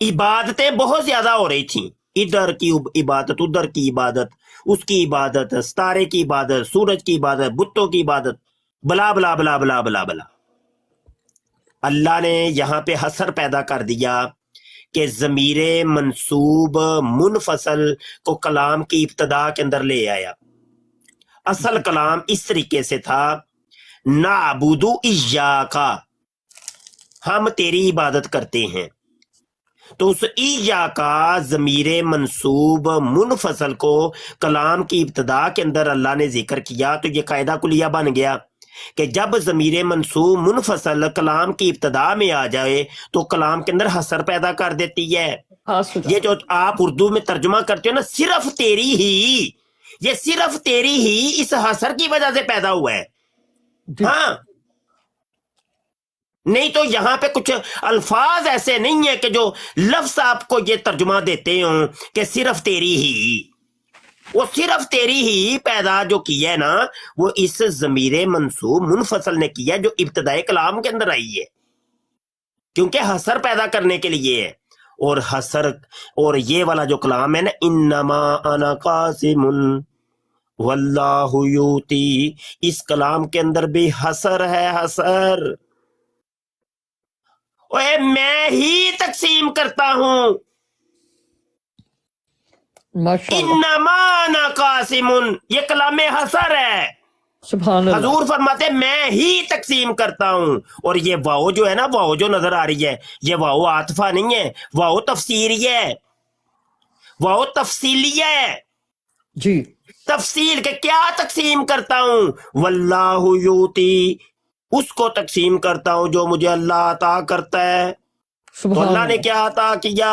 عبادتیں بہت زیادہ ہو رہی تھیں، ادھر کی عبادت، ادھر کی عبادت، اس کی عبادت، ستارے کی عبادت، سورج کی عبادت، بتوں کی عبادت، بلا بلا بلا بلا بلا بلا۔ اللہ نے یہاں پہ حسر پیدا کر دیا کہ ضمیر منصوب منفصل کو کلام کی ابتدا کے اندر لے آیا۔ اصل کلام اس طریقے سے تھا، نعبد ایاک، ہم تیری عبادت کرتے ہیں۔ تو اس ایاک ضمیر منصوب منفصل کو کلام کی ابتدا کے اندر اللہ نے ذکر کیا، تو یہ قاعدہ کلیہ بن گیا کہ جب ضمیر منصوب منفصل کلام کی ابتدا میں آ جائے تو کلام کے اندر حسر پیدا کر دیتی ہے۔ خاص ہو یہ جاتا جو آپ اردو میں ترجمہ کرتے ہو نا، صرف تیری ہی، یہ صرف تیری ہی اس حسر کی وجہ سے پیدا ہوا ہے۔ جی ہاں، نہیں تو یہاں پہ کچھ الفاظ ایسے نہیں ہیں کہ جو لفظ آپ کو یہ ترجمہ دیتے ہوں کہ صرف تیری ہی، وہ صرف تیری ہی پیدا جو کیا ہے نا، وہ اس ضمیر منصوب منفصل نے کیا جو ابتدائی کلام کے اندر آئی ہے، کیونکہ حسر پیدا کرنے کے لیے ہے۔ اور حسر، اور یہ والا جو کلام ہے نا، انما انا قاسم واللہ یوتی، اس کلام کے اندر بھی حسر ہے، حسر۔ اوے میں ہی تقسیم کرتا ہوں، ماشاء اللہ، انما انا قاسم، یہ کلام حسر ہے۔ سبحان اللہ، حضور فرماتے میں ہی تقسیم کرتا ہوں۔ اور یہ واؤ جو ہے نا، واؤ جو نظر آ رہی ہے، یہ واؤ عاطفہ نہیں ہے، واؤ تفسیری ہے، واؤ تفصیلی ہے۔ جی تفصیل کے کیا تقسیم کرتا ہوں؟ واللہ یوتی، اس کو تقسیم کرتا ہوں جو مجھے اللہ عطا کرتا ہے۔ تو سبحان اللہ نے اللہ، کیا عطا کیا؟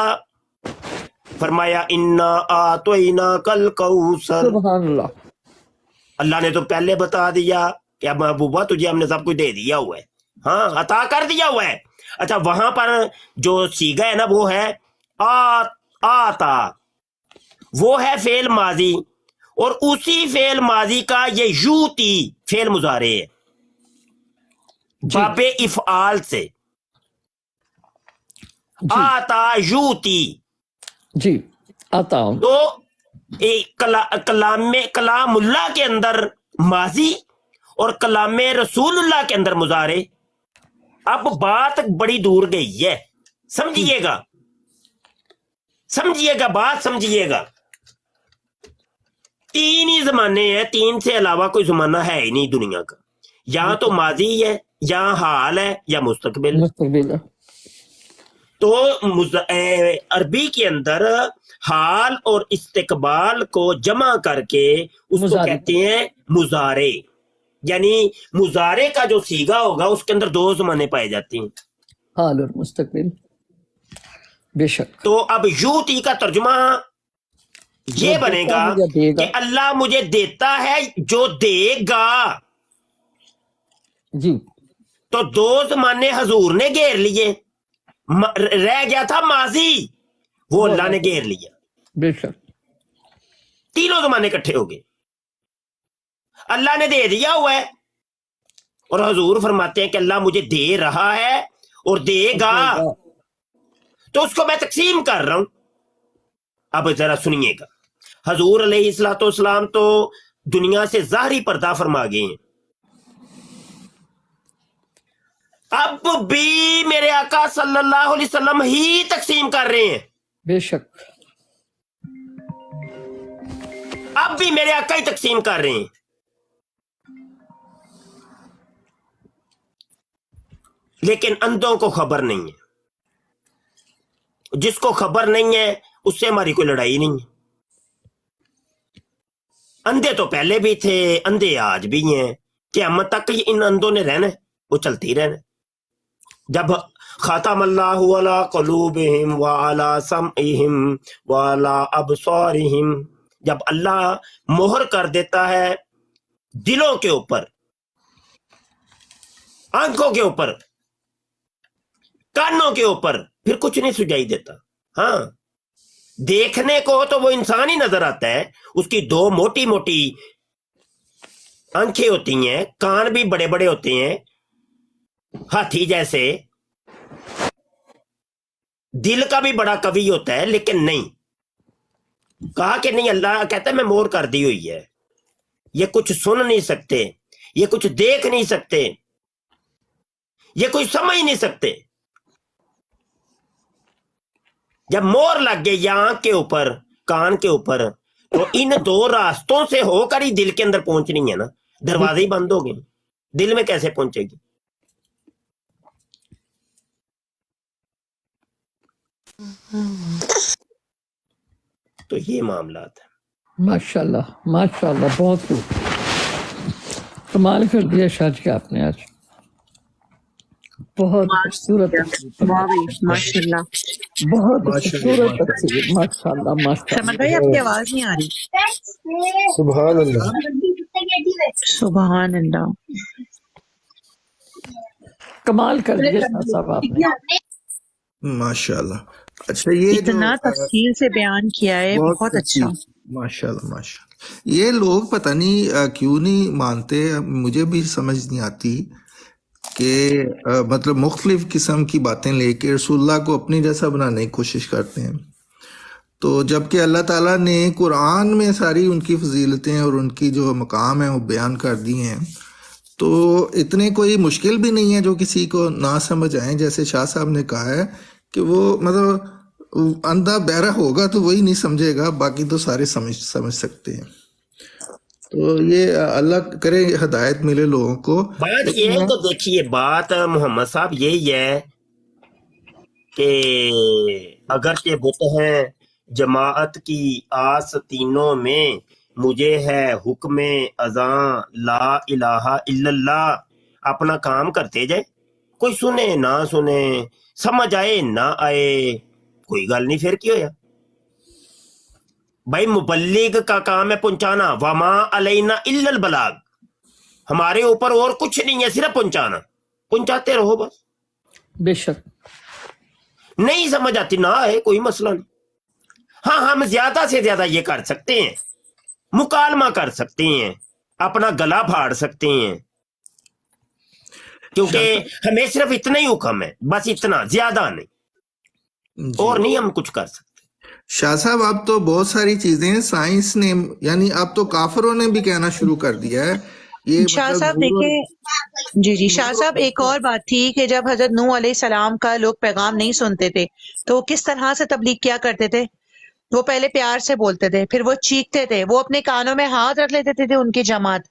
فرمایا انا اعطیناک الکوثر۔ سبحان اللہ، اللہ نے تو پہلے بتا دیا کہ اب محبوبہ تجھے ہم نے سب کچھ دے دیا ہوا ہے، ہاں عطا کر دیا ہوا ہے۔ اچھا، وہاں پر جو سیگا ہے نا، وہ ہے آتا، وہ ہے فعل ماضی، اور اسی فعل ماضی کا یہ یوتی فعل مضارع ہے، جی باب افعال سے، جی آتا یوتی۔ جی آتا ہوں، تو کلام اللہ کے اندر ماضی اور کلام رسول اللہ کے اندر مضارع۔ اب بات بڑی دور گئی ہے، سمجھیے گا، سمجھیے گا، بات سمجھیے گا۔ تین ہی زمانے ہیں، تین سے علاوہ کوئی زمانہ ہے ہی نہیں دنیا کا، یا تو ماضی ہے، یا حال ہے، یا مستقبل۔ مستقبل، تو عربی کے اندر حال اور استقبال کو جمع کر کے اس کو مضارع کہتے ہیں مضارع، یعنی مضارع کا جو سیگا ہوگا اس کے اندر دو زمانے پائے جاتے ہیں۔ حال اور مستقبل، بے شک، تو اب یوتی کا ترجمہ یہ وہ بنے دیتا گا ہے یا دے گا، کہ اللہ مجھے دیتا ہے جو دے گا۔ جی تو دو زمانے حضور نے گھیر لیے، رہ گیا تھا ماضی، وہ اللہ نے گھیر لیا، بے شک، تینوں زمانے اکٹھے ہو گئے، اللہ نے دے دیا ہوا ہے۔ اور حضور فرماتے ہیں کہ اللہ مجھے دے رہا ہے اور دے گا، تو اس کو میں تقسیم کر رہا ہوں۔ اب ذرا سنیے گا، حضور علیہ الصلوۃ والسلام تو دنیا سے ظاہری پردہ فرما گئے ہیں، اب بھی میرے آقا صلی اللہ علیہ وسلم ہی تقسیم کر رہے ہیں، بے شک، اب بھی میرے آقا ہی تقسیم کر رہے ہیں۔ لیکن اندھوں کو خبر نہیں ہے، جس کو خبر نہیں ہے اس سے ہماری کوئی لڑائی نہیں ہے۔ اندھے تو پہلے بھی تھے، اندھے آج بھی ہیں، قیامت تک ان اندھوں نے رہنا ہے، وہ چلتے ہی رہنا ہے۔ جب ختم اللہ علی قلوبہم وعلی سمعہم وعلی ابصارہم، جب اللہ مہر کر دیتا ہے دلوں کے اوپر، آنکھوں کے اوپر، کانوں کے اوپر، پھر کچھ نہیں سجائی دیتا۔ ہاں، دیکھنے کو تو وہ انسان ہی نظر آتا ہے، اس کی دو موٹی موٹی آنکھیں ہوتی ہیں، کان بھی بڑے بڑے ہوتے ہیں، ہاتھی جیسے، دل کا بھی بڑا کوی ہوتا ہے، لیکن نہیں کہا کہ نہیں، اللہ کہتا ہے میں مور کر دی ہوئی ہے، یہ کچھ سن نہیں سکتے، یہ کچھ دیکھ نہیں سکتے، یہ کوئی سمجھ نہیں سکتے۔ جب مور لگ گئے یا آنکھ کے اوپر، کان کے اوپر، تو ان دو راستوں سے ہو کر ہی دل کے اندر پہنچنی ہے نا، دروازے ہی بند ہو گئے، دل میں کیسے پہنچے گی؟ تو یہ معاملات ہیں۔ ماشاءاللہ ماشاءاللہ، بہت خوب، کمال کر دیا شاہ جی آپ نے آج، بہت خوبصورت تفسیر، ماشاء اللہ۔ بہت خوبصورت تفسیر، ماشاءاللہ ماشاءاللہ۔ سمجھ بھائی آپ کی آواز نہیں آ رہی؟ سبحان اللہ۔ سبحان اللہ، کمال کر دیا شاہ صاحب آپ نے۔ ماشاء اللہ۔ اچھا، یہ جو اتنا تفصیل سے بیان کیا ہے، بہت اچھا۔ ماشاء اللہ ماشاء اللہ۔ یہ لوگ پتہ نہیں کیوں نہیں مانتے، مجھے بھی سمجھ نہیں آتی کہ مطلب مختلف قسم کی باتیں لے کے رسول اللہ کو اپنی جیسا بنانے کی کوشش کرتے ہیں، تو جبکہ اللہ تعالیٰ نے قرآن میں ساری ان کی فضیلتیں اور ان کی جو مقام ہیں وہ بیان کر دی ہیں، تو اتنے کوئی مشکل بھی نہیں ہے جو کسی کو نہ سمجھ آئیں۔ جیسے شاہ صاحب نے کہا ہے کہ وہ مطلب اندھا بہرا ہوگا تو وہی نہیں سمجھے گا، باقی تو سارے سمجھ سکتے ہیں۔ تو یہ اللہ کرے ہدایت ملے لوگوں کو۔ بات یہ ہے، تو دیکھیے بات محمد صاحب یہی ہے کہ اگرچہ بت ہیں جماعت کی آستینوں میں، مجھے ہے حکم اذاں لا الہ الا اللہ، اپنا کام کرتے جائے، کوئی سنے نہ سنے، سمجھ آئے نہ آئے، کوئی گل نہیں، پھر کی ہویا؟ بھائی مبلغ کا کام ہے پہنچانا، وما علینا الا البلاغ، ہمارے اوپر اور کچھ نہیں ہے، صرف پہنچانا، پہنچاتے رہو بس۔ بے شک، نہیں سمجھ آتی نہ آئے، کوئی مسئلہ نہیں۔ ہاں ہم زیادہ سے زیادہ یہ کر سکتے ہیں، مکالمہ کر سکتے ہیں، اپنا گلا پھاڑ سکتے ہیں، کیونکہ ہمیں صرف اتنا ہی حکم ہے، بس اتنا، زیادہ نہیں، اور نہیں ہم کچھ کر سکتے۔ شاہ صاحب اب تو بہت ساری چیزیں سائنس نے، یعنی اب تو کافروں نے بھی کہنا شروع کر دیا ہے یہ شاہ مطلب صاحب دیکھیں، جی شاہ صاحب ایک اور بات تھی کہ جب حضرت نوح علیہ السلام کا لوگ پیغام نہیں سنتے تھے تو وہ کس طرح سے تبلیغ کیا کرتے تھے؟ وہ پہلے پیار سے بولتے تھے، پھر وہ چیختے تھے، وہ اپنے کانوں میں ہاتھ رکھ لیتے تھے ان کی جماعت،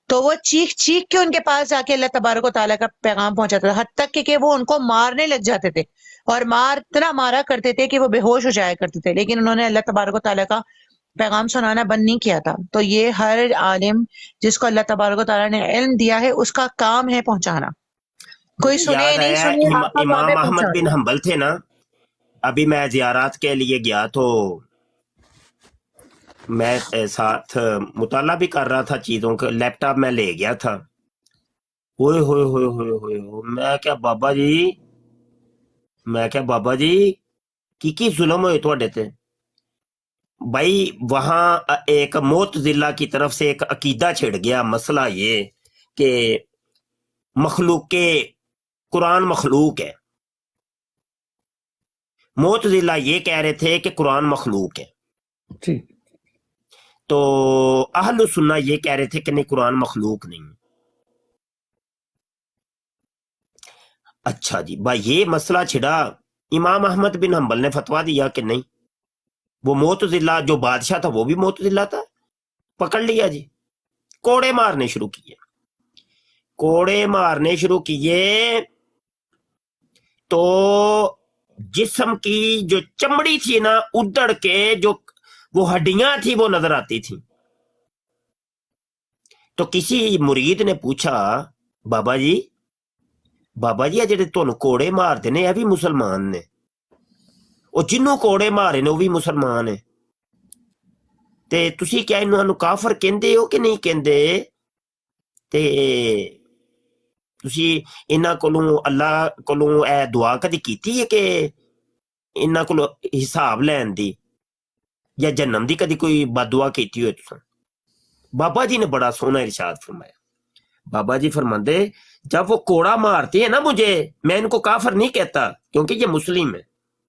تو وہ چیخ چیخ کے ان کے پاس جا کے اللہ تبارک و تعالیٰ کا پیغام پہنچاتا تھا، حتیٰ کہ وہ ان کو مارنے لگ جاتے تھے، اور اتنا مارا کرتے تھے کہ وہ بے ہوش ہو جایا کرتے تھے، لیکن انہوں نے اللہ تبارک و تعالیٰ کا پیغام سنانا بند نہیں کیا تھا۔ تو یہ ہر عالم جس کو اللہ تبارک و تعالیٰ نے علم دیا ہے اس کا کام ہے پہنچانا، کوئی سنے یاد نہیں آیا سنے، آپ کا کام ہے امام احمد بن پہنچانا۔ حنبل تھے نا، ابھی میں زیارات کے لیے گیا تو میں ساتھ مطالعہ بھی کر رہا تھا چیزوں کا، لیپ ٹاپ میں لے گیا تھا، ہوئے ہوئے ہوئے ہوئے ہوئے ہوئے، میں کیا بابا جی کی ظلم ہوئے تھوڑے تے؟ بھائی وہاں ایک معتزلہ کی طرف سے ایک عقیدہ چھڑ گیا، مسئلہ یہ کہ مخلوق کے قرآن مخلوق ہے، معتزلہ یہ کہہ رہے تھے کہ قرآن مخلوق ہے، جی، تو اہل سنہ یہ کہہ رہے تھے کہ نہیں قرآن مخلوق نہیں۔ اچھا جی بھائی یہ مسئلہ چھڑا، امام احمد بن حنبل نے فتویٰ دیا کہ نہیں، وہ معتزلہ جو بادشاہ تھا وہ بھی معتزلہ تھا، پکڑ لیا جی، کوڑے مارنے شروع کیے تو جسم کی جو چمڑی تھی نا ادڑ کے جو وہ ہڈیاں تھی وہ نظر آتی تھی۔ تو کسی مرید نے پوچھا بابا جی جڑے تانوں کوڑے مار دے نے یہ بھی مسلمان نے، وہ جنوں کوڑے مارے نے وہ بھی مسلمان ہے، تے تسی کیا انہوں کافر کہندے ہو کہ نہیں کہندے؟ تے تسی انہاں کولوں اللہ کولوں اے دعا کدی کیتی ہے کہ انہاں کولوں حساب لین دی یا جنم دی کدی کوئی بد دعا کیتی ہوئے تساں؟ بابا جی نے بڑا سونا ارشاد فرمایا، بابا جی فرماندے جب وہ کوڑا مارتے ہیں نا مجھے، میں ان کو کافر نہیں کہتا کیونکہ یہ مسلم ہے،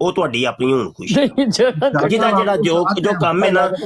ਉਹ ਤੁਹਾਡੀ ਆਪਣੀ ਹੁਣ ਖੁਸ਼ੀ। ਜਿਹਦਾ ਜਿਹੜਾ ਜੋ ਕੰਮ ਹੈ ਨਾ,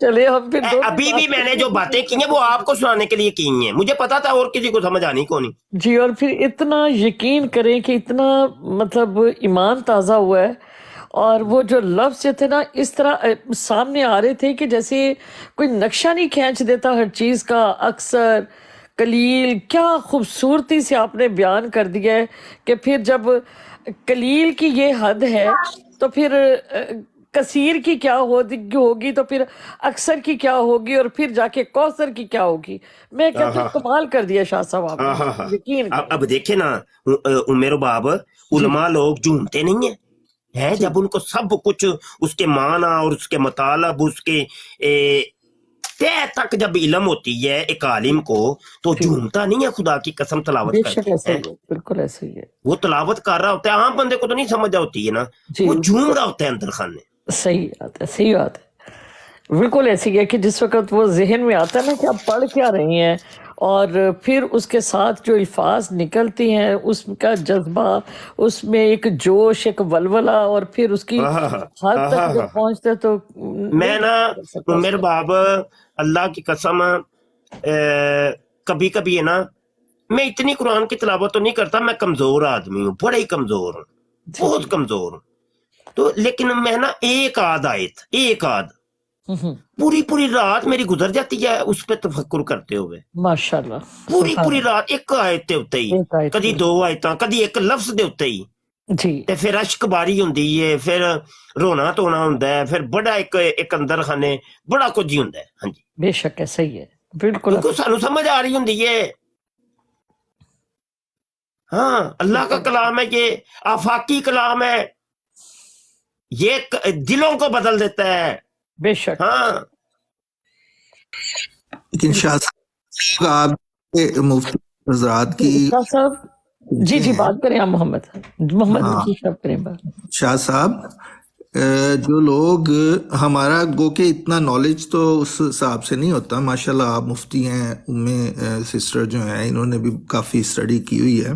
چلے ہم پھر دونوں ابھی بھی میں نے جو باتیں کی ہیں وہ آپ کو سنانے کے لیے کی ہیں، مجھے پتا تھا اور کسی کو سمجھ آنی کو نہیں۔ جی، اور پھر اتنا یقین کریں کہ اتنا مطلب ایمان تازہ ہوا ہے، اور وہ جو لفظ جو تھے نا اس طرح سامنے آ رہے تھے کہ جیسے کوئی نقشہ نہیں کھینچ دیتا ہر چیز کا، اکثر قلیل، کیا خوبصورتی سے آپ نے بیان کر دیا ہے کہ پھر جب قلیل کی یہ حد ہے تو پھر کثیر کی کیا ہوگی، تو پھر اکثر کی کیا ہوگی، اور پھر جا کے کوثر کی کیا ہوگی۔ میں کہتی ہوں کمال کر دیا شاہ صاحب آپ نے، یقین کریں۔ اب دیکھیں نا میرے باب، علماء لوگ جھومتے نہیں ہیں، جب ان کو سب کچھ اس کے معنی اور اس کے مطالب اس کے تہ تک جب علم ہوتی ہے ایک عالم کو، تو جھومتا نہیں ہے، خدا کی قسم تلاوت بے کرتے شک ایسا ہیں۔ ہی ہے، بالکل ایسا ہی ہے۔ وہ تلاوت کر رہا ہوتا ہے، عام بندے کو تو نہیں سمجھ ہوتی ہے نا، جی، وہ جھوم رہا ہوتا ہے اندر خانے۔ صحیح بات ہے، صحیح بات ہے، بالکل ایسی ہے کہ جس وقت وہ ذہن میں آتا ہے نا کہ آپ پڑھ کیا رہی ہیں، اور پھر اس کے ساتھ جو الفاظ نکلتی ہیں اس کا جذبہ، اس میں ایک جوش، ایک ولولہ، اور پھر اس کی حد تک جب پہنچتے تو میں نا میرے باب اللہ کی قسم کبھی کبھی ہے نا، میں اتنی قرآن کی تلاوت تو نہیں کرتا، میں کمزور آدمی ہوں، بڑا ہی کمزور ہوں، بہت کمزور ہوں، تو لیکن میں نا ایک آدھ پوری رات میری گزر جاتی ہے اس پہ تفکر کرتے ہوئے، ماشاءاللہ، پوری رات ایک آیت دے اتتے ہی، کدی 2 آیتاں، کدی ایک لفظ دے اتتے ہی، جی، تے پھر اشک باری ہوندی ہے، پھر رونا تونا ہوندا ہے، پھر بڑا ایک اندر خانے بڑا کچھ ہی ہوندا ہے۔ ہاں جی، بے شک ہے، صحیح ہے، بالکل۔ کیونکہ سانو سمجھ آ رہی ہوندی ہے، ہاں اللہ کا کلام ہے، یہ آفاقی کلام ہے، یہ دلوں کو بدل دیتا ہے۔ بے شک، ہاں لیکن شاہ صاحب آپ مفتی حضرات کی شاہ صاحب جی بات کریں آپ، محمد ہاں صاحب کریں بات۔ شاہ صاحب جو لوگ ہمارا گو کہ اتنا نالج تو اس حساب سے نہیں ہوتا، ماشاءاللہ آپ مفتی ہیں، سسٹر جو ہیں انہوں نے بھی کافی اسٹڈی کی ہوئی ہے،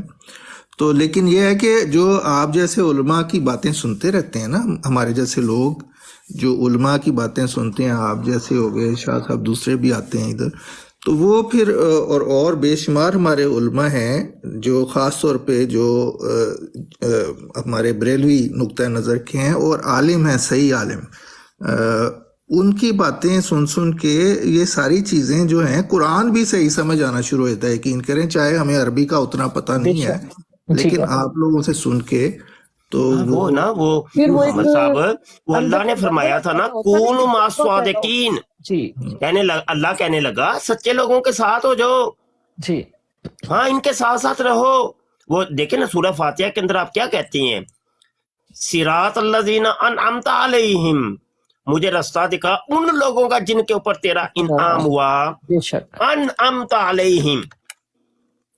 تو لیکن یہ ہے کہ جو آپ جیسے علماء کی باتیں سنتے رہتے ہیں نا، ہمارے جیسے لوگ جو علماء کی باتیں سنتے ہیں، آپ جیسے ہو گئے شاہ صاحب، دوسرے بھی آتے ہیں ادھر، تو وہ پھر اور بے شمار ہمارے علماء ہیں جو خاص طور پہ جو ہمارے بریلوی نقطہ نظر کے ہیں اور عالم ہیں، صحیح عالم، ان کی باتیں سن کے یہ ساری چیزیں جو ہیں، قرآن بھی صحیح سمجھ آنا شروع ہوتا ہے، یقین کریں، چاہے ہمیں عربی کا اتنا پتہ نہیں ہے، لیکن آپ لوگوں سے سن کے تو وہ نا وہ محمد صاحب، وہ اللہ نے فرمایا تھا نا، کونوا مع الصادقین، جی، اللہ کہنے لگا سچے لوگوں کے ساتھ ہو جاؤ، جی، ہاں ان کے ساتھ ساتھ رہو۔ وہ دیکھیں نا سورہ فاتحہ کے اندر آپ کیا کہتی ہیں، صراط الذین انعمت علیہم، مجھے راستہ دکھا ان لوگوں کا جن کے اوپر تیرا انعام ہوا، بے شک، انعمت علیہم۔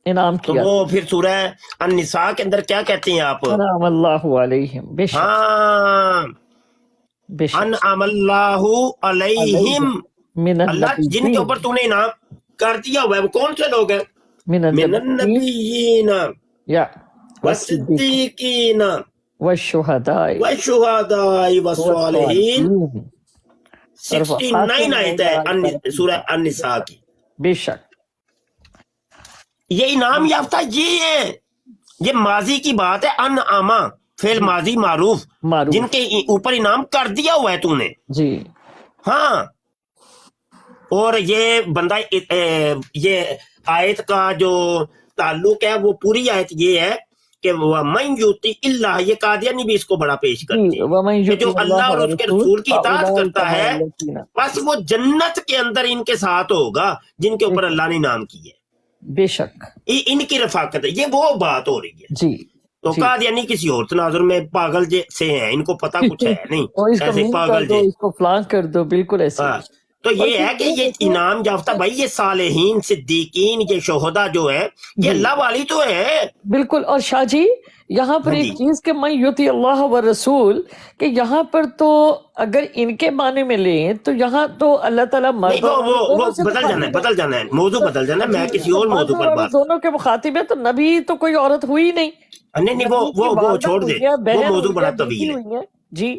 انعام تو کیا، وہ پھر سورہ النساء کے اندر کیا کہتے ہیں آپ، انعام اللہ علیہم، بے شک، ہاں بے شک، انعم اللہ علیہم، من اللہ جن کے النبیین، اوپر تو نے انعام کر دیا ہوا ہے، وہ کون سے لوگ ہیں، من من النبیین النبیین یا والصدیقین والشہداء والشہداء والصالحین۔ والصالحین، 69 آیت ہے سورہ النساء کی۔ بے شک، یہ انعام یافتہ یہ ہے، یہ ماضی کی بات ہے، انعامہ فعل ماضی معروف، معروف، جن کے اوپر انعام کر دیا ہوا ہے تو نے، جی، ہاں۔ اور یہ بندہ یہ آیت کا جو تعلق ہے وہ پوری آیت یہ ہے کہ وَمَن يُطِعِ اللَّهَ، یہ قادیانی بھی اس کو بڑا پیش کرتے جی، وَمَن ہیں کہ جو يُطِعِ اللہ اور اللَّهَ اس کے رسول کی اطاعت فَأُولَٰئِکَ کرتا ہے مَعَ الَّذِينَ، بس وہ جنت کے اندر ان کے ساتھ ہوگا جن کے اوپر اللہ نے انعام کی ہے، بے شک، ان کی رفاقت ہے، یہ وہ بات ہو رہی ہے۔ جی، تو جی، قادیانی کسی اور تناظر میں پاگل سے ہیں، ان کو پتہ کچھ ہے نہیں، اور اس کو ایسے مین کر پاگل دو، اس کو فلان کر دو، بالکل ایسے ہاں۔ تو یہ ہے کہ یہ انعام یافتہ بھائی، یہ صالحین، صدیقین، یہ شہداء جو ہے یہ اللہ والی تو ہے، بالکل۔ اور شاہ جی یہاں پر ایک چیز کہ من یطیع اللہ و رسول، کہ یہاں پر تو اگر ان کے معنی میں لیں تو یہاں تو اللہ تعالیٰ نہیں وہ بدل جانا ہے موضوع بدل جانا ہے، میں کسی اور موضوع پر بات، دونوں کے مخاطب ہے، تو نبی تو کوئی عورت ہوئی نہیں، نہیں وہ چھوڑ دے، وہ موضوع بڑا طویل ہے۔ جی،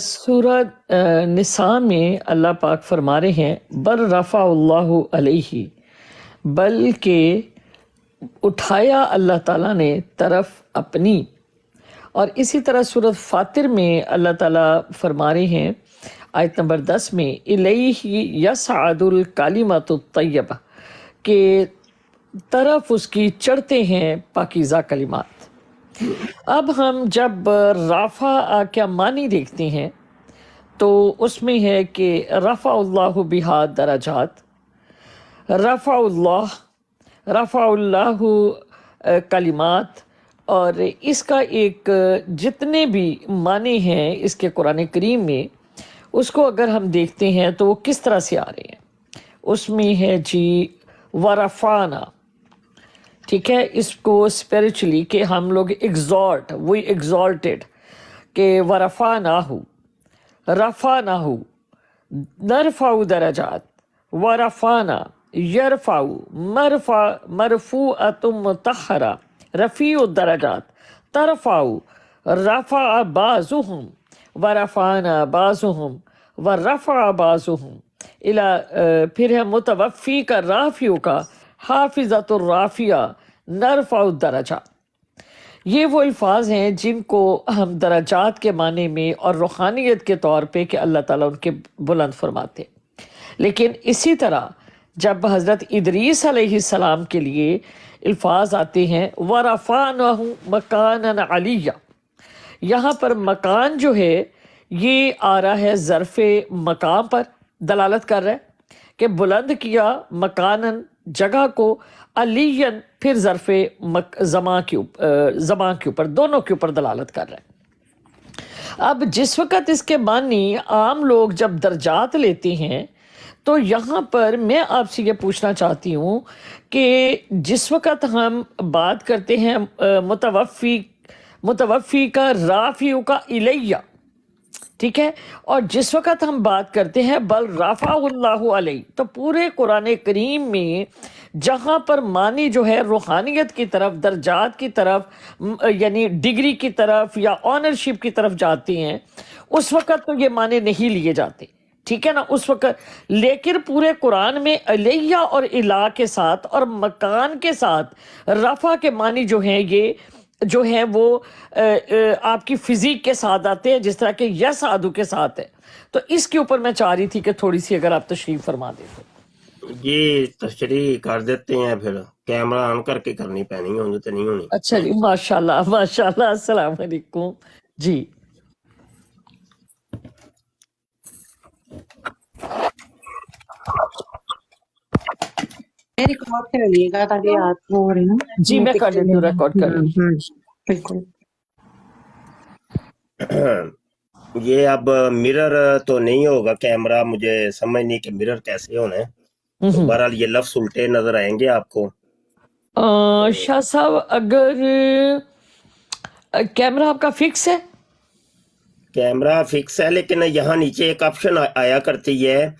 سورہ نساء میں اللہ پاک فرما رہے ہیں بل رفع اللہ علیہ، بلکہ اٹھایا اللہ تعالیٰ نے طرف اپنی. اور اسی طرح سورۃ فاطر میں اللہ تعالیٰ فرما رہے ہیں آیت نمبر 10 میں الیہ یصعد الکلمۃ الطیبہ، کہ طرف اس کی چڑھتے ہیں پاکیزہ کلمات. اب ہم جب رفع کا معنی دیکھتے ہیں تو اس میں ہے کہ رفع اللہ بہا درجات، رفع اللہ کلمات. اور اس کا ایک جتنے بھی معنی ہیں اس کے قرآن کریم میں، اس کو اگر ہم دیکھتے ہیں تو وہ کس طرح سے آ رہے ہیں. اس میں ہے جی ورفعنا، ٹھیک ہے، اس کو اسپریچولی کہ ہم لوگ ایگزالٹ، وی ایگزالٹیڈ، کہ ورفعناہ، رفعناہ، نرفع درجات، ورفعنا یرفع، مرفوعۃ مطہرہ، رفیع الدرجات، ترفع، رفع بعضهم، ورفعنا بعضهم، ورفع بعضهم پھر ہے متوفی کا، رافع کا، حافظۃ الرافعہ، نرفع الدرجات. یہ وہ الفاظ ہیں جن کو ہم درجات کے معنی میں اور روحانیت کے طور پہ کہ اللہ تعالیٰ ان کے بلند فرماتے. لیکن اسی طرح جب حضرت ادریس علیہ السلام کے لیے الفاظ آتے ہیں وَرَفَعْنَهُ مَكَانًا عَلِيًّا، یہاں پر مکان جو ہے یہ آ رہا ہے ظرف مقام پر دلالت کر رہا ہے کہ بلند کیا مکانن جگہ کو، علیًّا پھر ظرف زمان کے اوپر، دونوں کے اوپر دلالت کر رہا ہے. اب جس وقت اس کے معنی عام لوگ جب درجات لیتے ہیں تو یہاں پر میں آپ سے یہ پوچھنا چاہتی ہوں کہ جس وقت ہم بات کرتے ہیں متوفی کا، رافع کا، الیہ، ٹھیک ہے، اور جس وقت ہم بات کرتے ہیں بل رفع اللہ علیہ، تو پورے قرآن کریم میں جہاں پر معنی جو ہے روحانیت کی طرف، درجات کی طرف، یعنی ڈگری کی طرف یا آنرشپ کی طرف جاتے ہیں، اس وقت تو یہ معنی نہیں لیے جاتے، ٹھیک ہے نا، اس وقت. لیکن پورے قرآن میں علیہ اور الہ کے ساتھ اور مکان کے ساتھ رفع کے معنی جو ہیں یہ جو ہیں وہ آپ کی فزیک کے ساتھ آتے ہیں، جس طرح کہ یس آدو کے ساتھ ہے. تو اس کے اوپر میں چاہ رہی تھی کہ تھوڑی سی اگر آپ تشریف فرما دیں تو. یہ تشریح کر دیتے ہیں، پھر کیمرہ آن کر کے کرنی پینی ہونی تو نہیں ہونی. اچھا جی، ماشاءاللہ ماشاءاللہ، السلام علیکم جی. ریکارڈ کر لیے گا تاکہ آپ وہ ہو رہے نا. جی میں کر لیتی ہوں، ریکارڈ کر لیتی ہوں. بالکل. یہ اب مرر تو نہیں ہوگا کیمرہ، مجھے سمجھ نہیں کہ مرر کیسے ہونا ہے. تو بہرحال یہ لفظ الٹے نظر آئیں گے آپ کو. شاہ صاحب اگر کیمرہ آپ کا فکس ہے؟ کیمرہ فکس ہے، لیکن یہاں نیچے ایک آپشن آیا کرتی ہے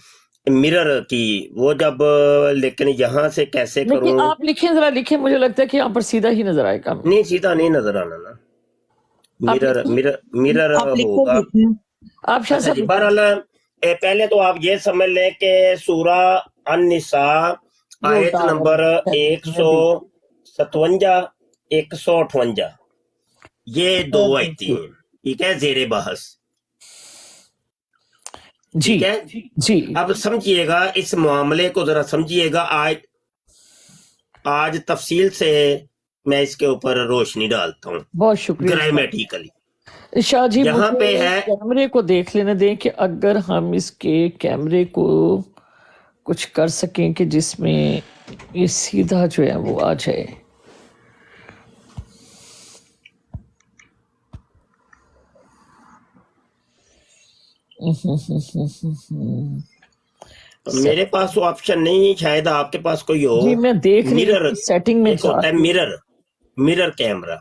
مرر کی، وہ جب، لیکن یہاں سے کیسے لیکن کروں؟ آپ لکھیں، ذرا لکھیں، مجھے لگتا ہے کہ یہاں پر سیدھا ہی نظر آئے گا. نہیں سیدھا نہیں نظر آنا نا، مرر ہوگا. آپ شاہ اچھا جی، صاحب بہرحال پہلے تو آپ یہ سمجھ لیں کہ سورہ النساء آیت نمبر 157 158 یہ دو آیتیں ہیں، ٹھیک ہے، زیر بحث. جی ٹھیک ہے جی. اب سمجھیے گا، اس معاملے کو ذرا سمجھیے گا. آج تفصیل سے میں اس کے اوپر روشنی ڈالتا ہوں بہت شکریہ گرامیٹیکلی. شاہ جی. یہاں پہ مجھے ہے، کیمرے کو دیکھ لینے دیں کہ اگر ہم اس کے کیمرے کو کچھ کر سکیں کہ جس میں یہ سیدھا جو ہے وہ آ جائے. میرے پاس وہ آپشن نہیں، شاید آپ کے پاس کوئی ہو. جی میں دیکھ رہی مرر ہوں سیٹنگ میں ایک ہوتا ہے، mirror camera.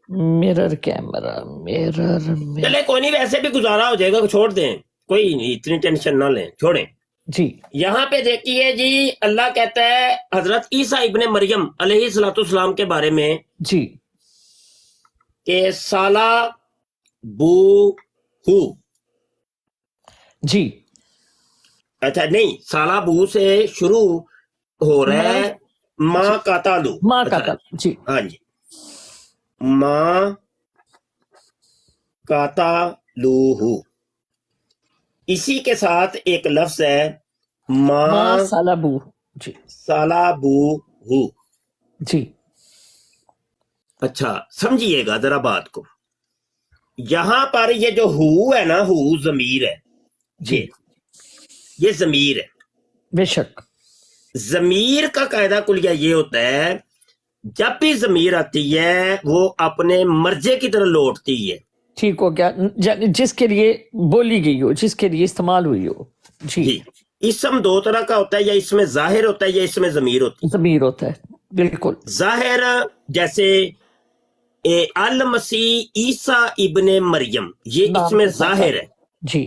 Mirror camera, mirror چلے کوئی نہیں، ویسے بھی گزارا ہو جائے گا، چھوڑ دیں، کوئی نہیں، اتنی ٹینشن نہ لیں، چھوڑیں. جی. یہاں پہ دیکھیے جی، اللہ کہتا ہے حضرت عیسیٰ ابن مریم علیہ السلام کے بارے میں جی کہ سالہ بو ہو. جی اچھا نہیں، سالہ بو سے شروع ہو رہا ہے ماں قاتلو. ماں اچھا، قتل. جی ہاں جی، ماں قاتلوہ. اسی کے ساتھ ایک لفظ ہے ماں ماں سالبو. جی صلبوہ. جی اچھا سمجھیے گا ذرا بات کو. یہاں پر یہ جو ہو ہے نا، ہو ضمیر ہے. جی یہ ضمیر ہے. بے شک. ضمیر کا قاعدہ کلیہ یہ ہوتا ہے، جب بھی ضمیر آتی ہے وہ اپنے مرجے کی طرح لوٹتی ہے. ٹھیک ہو گیا، جس کے لیے بولی گئی ہو، جس کے لیے استعمال ہوئی ہو. جی جی، اسم دو طرح کا ہوتا ہے، یا اس میں ظاہر ہوتا ہے یا اس میں ضمیر ہوتی ہے. ضمیر ہوتا ہے. بالکل. ظاہر جیسے المسیح عیسیٰ ابن مریم، یہ اس نام میں کے ساتھ ظاہر ہے. جی.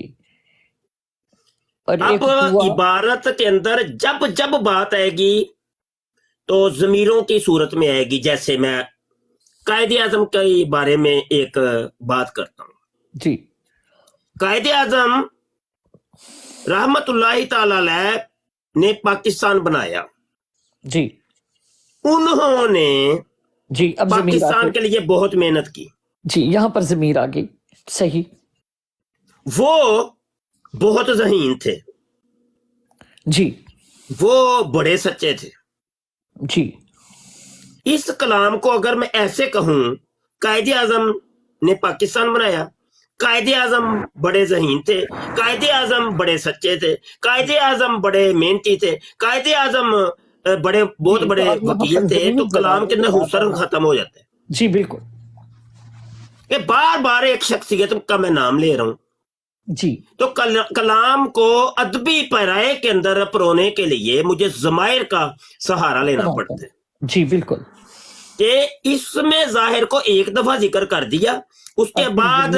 اور ایک اب ہوا. عبارت کے اندر جب جب بات آئے گی تو ضمیروں کی صورت میں آئے گی. جیسے میں قائد اعظم کے بارے میں ایک بات کرتا ہوں. جی قائد اعظم رحمت اللہ تعالی علیہ نے پاکستان بنایا. جی انہوں نے جی. اب ضمیر آ پاکستان گئی. کے لیے بہت محنت کی. جی یہاں پر ضمیر آ گئی. صحیح. وہ بہت ذہین تھے، جی وہ بڑے سچے تھے. جی اس کلام کو اگر میں ایسے کہوں، قائد اعظم نے پاکستان بنایا، قائد اعظم بڑے ذہین تھے، قائد اعظم بڑے سچے تھے، قائد اعظم بڑے محنتی تھے، قائد اعظم بہت بڑے اور یہاں وکیل پر تھے، ضمیر تو کلام کے اندر حسن ختم ہو جاتا ہے. جی بالکل. یہ بار بار ایک شخصیت کا میں نام لے رہا ہوں. جی تو کلام کو ادبی پیرائے کے اندر پرونے کے لیے مجھے ضمائر کا سہارا لینا پڑتا ہے. جی بالکل. کہ اس میں ظاہر کو ایک دفعہ ذکر کر دیا، اس کے بعد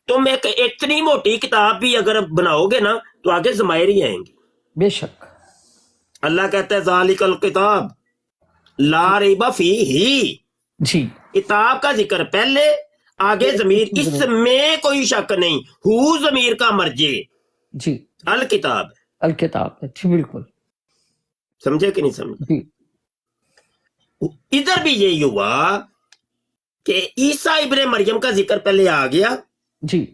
تم ایک اتنی موٹی کتاب بھی اگر بناؤ گے نا تو آگے ضمائر ہی آئیں گے. بے شک. اللہ کہتا ہے ذالک الکتاب لا ریب فیہ. جی کتاب کا ذکر پہلے، آگے ضمیر، اس میں کوئی شک نہیں. ہو ضمیر کا مرجع جی. الکتاب. الکتاب. جی بالکل. سمجھے کہ نہیں سمجھے؟ جی ادھر بھی یہی ہوا کہ عیسیٰ ابن مریم کا ذکر پہلے آ گیا. جی.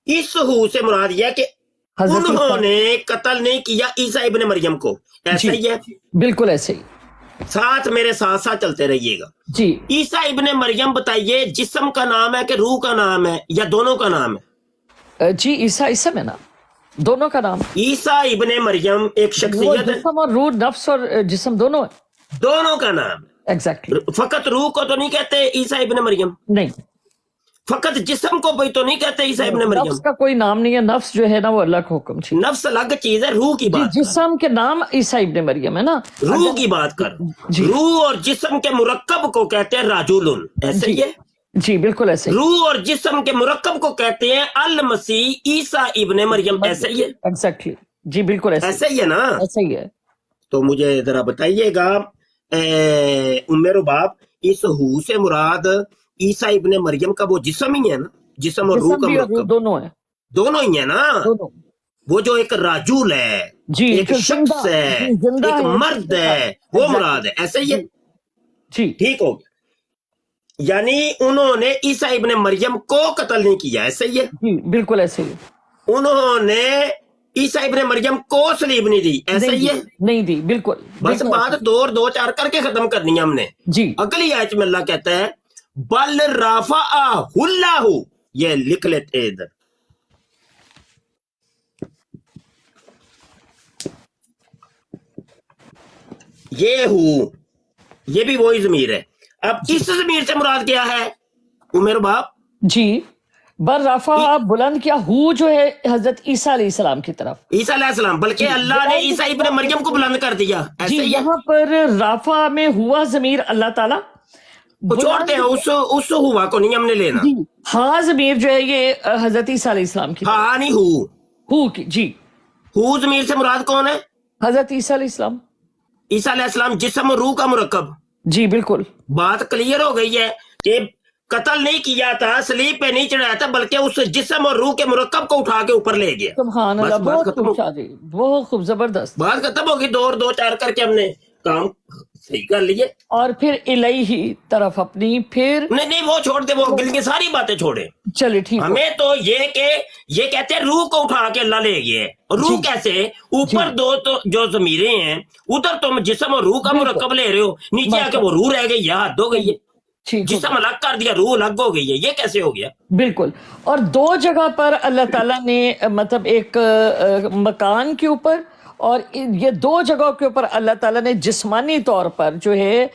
اس ہو سے مراد یہ کہ حضرت انہوں نے قتل نہیں کیا عیسیٰ ابن مریم کو. ایسا ہی ہے، بالکل ایسے ہی. ساتھ میرے ساتھ ساتھ چلتے رہیے گا. جی عیسیٰ ابن مریم بتائیے جسم کا نام ہے کہ روح کا نام ہے یا دونوں کا نام ہے؟ جی عیسیٰ اسم ہے نا، دونوں کا نام. عیسیٰ ابن مریم ایک وہ شخصیت ہے، جسم اور روح، نفس اور جسم دونوں ہے. دونوں کا نام ہے. ایگزیکٹلی. فقط روح کو تو نہیں کہتے عیسیٰ ابن مریم، نہیں، فقط جسم کو بھی تو نہیں کہتے عیسیٰ ابن مریم. نفس کا کوئی نام نہیں ہے. نفس جو ہے نا وہ اللہ کا حکم. جی نفس الگ چیز ہے، روح کی جی. بات کر. جسم کے نام عیسیٰ ابن مریم ہے نا. روح کی بات کر. جی. روح اور جسم کے مرکب کو کہتے ہیں راجولن. ایسے ہی ہے. جی بالکل ایسے ہی. روح اور جسم کے مرکب کو کہتے ہیں المسیح عیسیٰ ابن مریم. ایسے ہی ہے. ایگزیکٹلی. جی بالکل ایسے ہی ہے نا. ایسے ہی ہے. تو مجھے ذرا بتائیے گا عمر و باپ، اس ہو سے مراد عیسیٰ ابن مریم کا وہ جسم ہی ہے نا، جسم اور روح جسم کا بھی اور روح مرکب دونوں ہیں. دونوں ہی ہے نا. دونوں. وہ جو ایک راجول ہے، جی ایک جو شخص زندہ ہے، زندہ ایک ہے، مرد ہے، وہ مراد ہے. ایسے ہی ہے. جی ٹھیک ہو گیا. یعنی انہوں نے عیسیٰ ابن مریم کو قتل نہیں کیا. ایسے ہی ہے. جی بالکل ایسے ہی. انہوں نے عیسیٰ ابن مریم کو صلیب نہیں دی. ایسے ہی ہے. نہیں دی. بالکل. بس بات دو اور دو چار کر کے ختم کرنی ہے ہم نے. جی اگلی آیت میں اللہ کہتا ہے بل رفعہ اللہ. یہ لکھ لیتے ادھر، یہ ہو، یہ بھی وہی ضمیر ہے. اب اس ضمیر سے مراد کیا ہے عمر باپ؟ جی. بر رفع بلند کیا ہو جو ہے حضرت عیسیٰ علیہ السلام کی طرف. عیسیٰ علیہ السلام، بلکہ اللہ نے عیسیٰ ابن مریم کو بلند کر دیا. جی ایسے ہی ہے. یہاں پر رافع میں ہوا ضمیر اللہ تعالیٰ وہ چھوڑتے ہیں، اس ہوا کو نہیں ہم نے لینا. ہاں ضمیر جو ہے یہ حضرت عیسیٰ علیہ السلام کی ہاں نہیں ہو کی. جی ہو ضمیر سے مراد کون ہے؟ حضرت عیسیٰ علیہ السلام. عیسیٰ علیہ السلام جسم اور روح کا مرکب. جی بالکل. بات کلیئر ہو گئی ہے کہ قتل نہیں کیا تھا, سلیب پہ نہیں چڑھایا تھا, بلکہ اس جسم اور روح کے مرکب کو اٹھا کے اوپر لے گیا. سبحان اللہ, بس بات بہت ختم خوب ہو, شادی, بہت خوب, زبردست. بات ختم ہوگی. دو چار کر کے ہم نے کام صحیح کر لیے. اور پھر الیہ طرف اپنی, پھر نہیں وہ چھوڑ دے, وہ گل کی ساری باتیں چھوڑے. چلے ٹھیک ہو. ہمیں تو یہ کہ یہ کہتے ہیں روح کو اٹھا کے اللہ لے گئے. روح جی. کیسے؟ اوپر دو تو جو ضمیریں ہیں, ادھر تم جسم اور روح کا بالکل. مرکب لے رہے ہو, نیچے آ کے وہ روح رہ گئی, یا حد ہو گئی ہے. ٹھیک ہو جسم الگ کر دیا, روح الگ ہو گئی ہے, یہ کیسے ہو گیا؟ بالکل. اور دو جگہ پر اللہ تعالیٰ نے مطلب ایک مکان کے اوپر اور یہ دو جگہوں کے اوپر اللہ تعالیٰ نے جسمانی طور پر جو ہے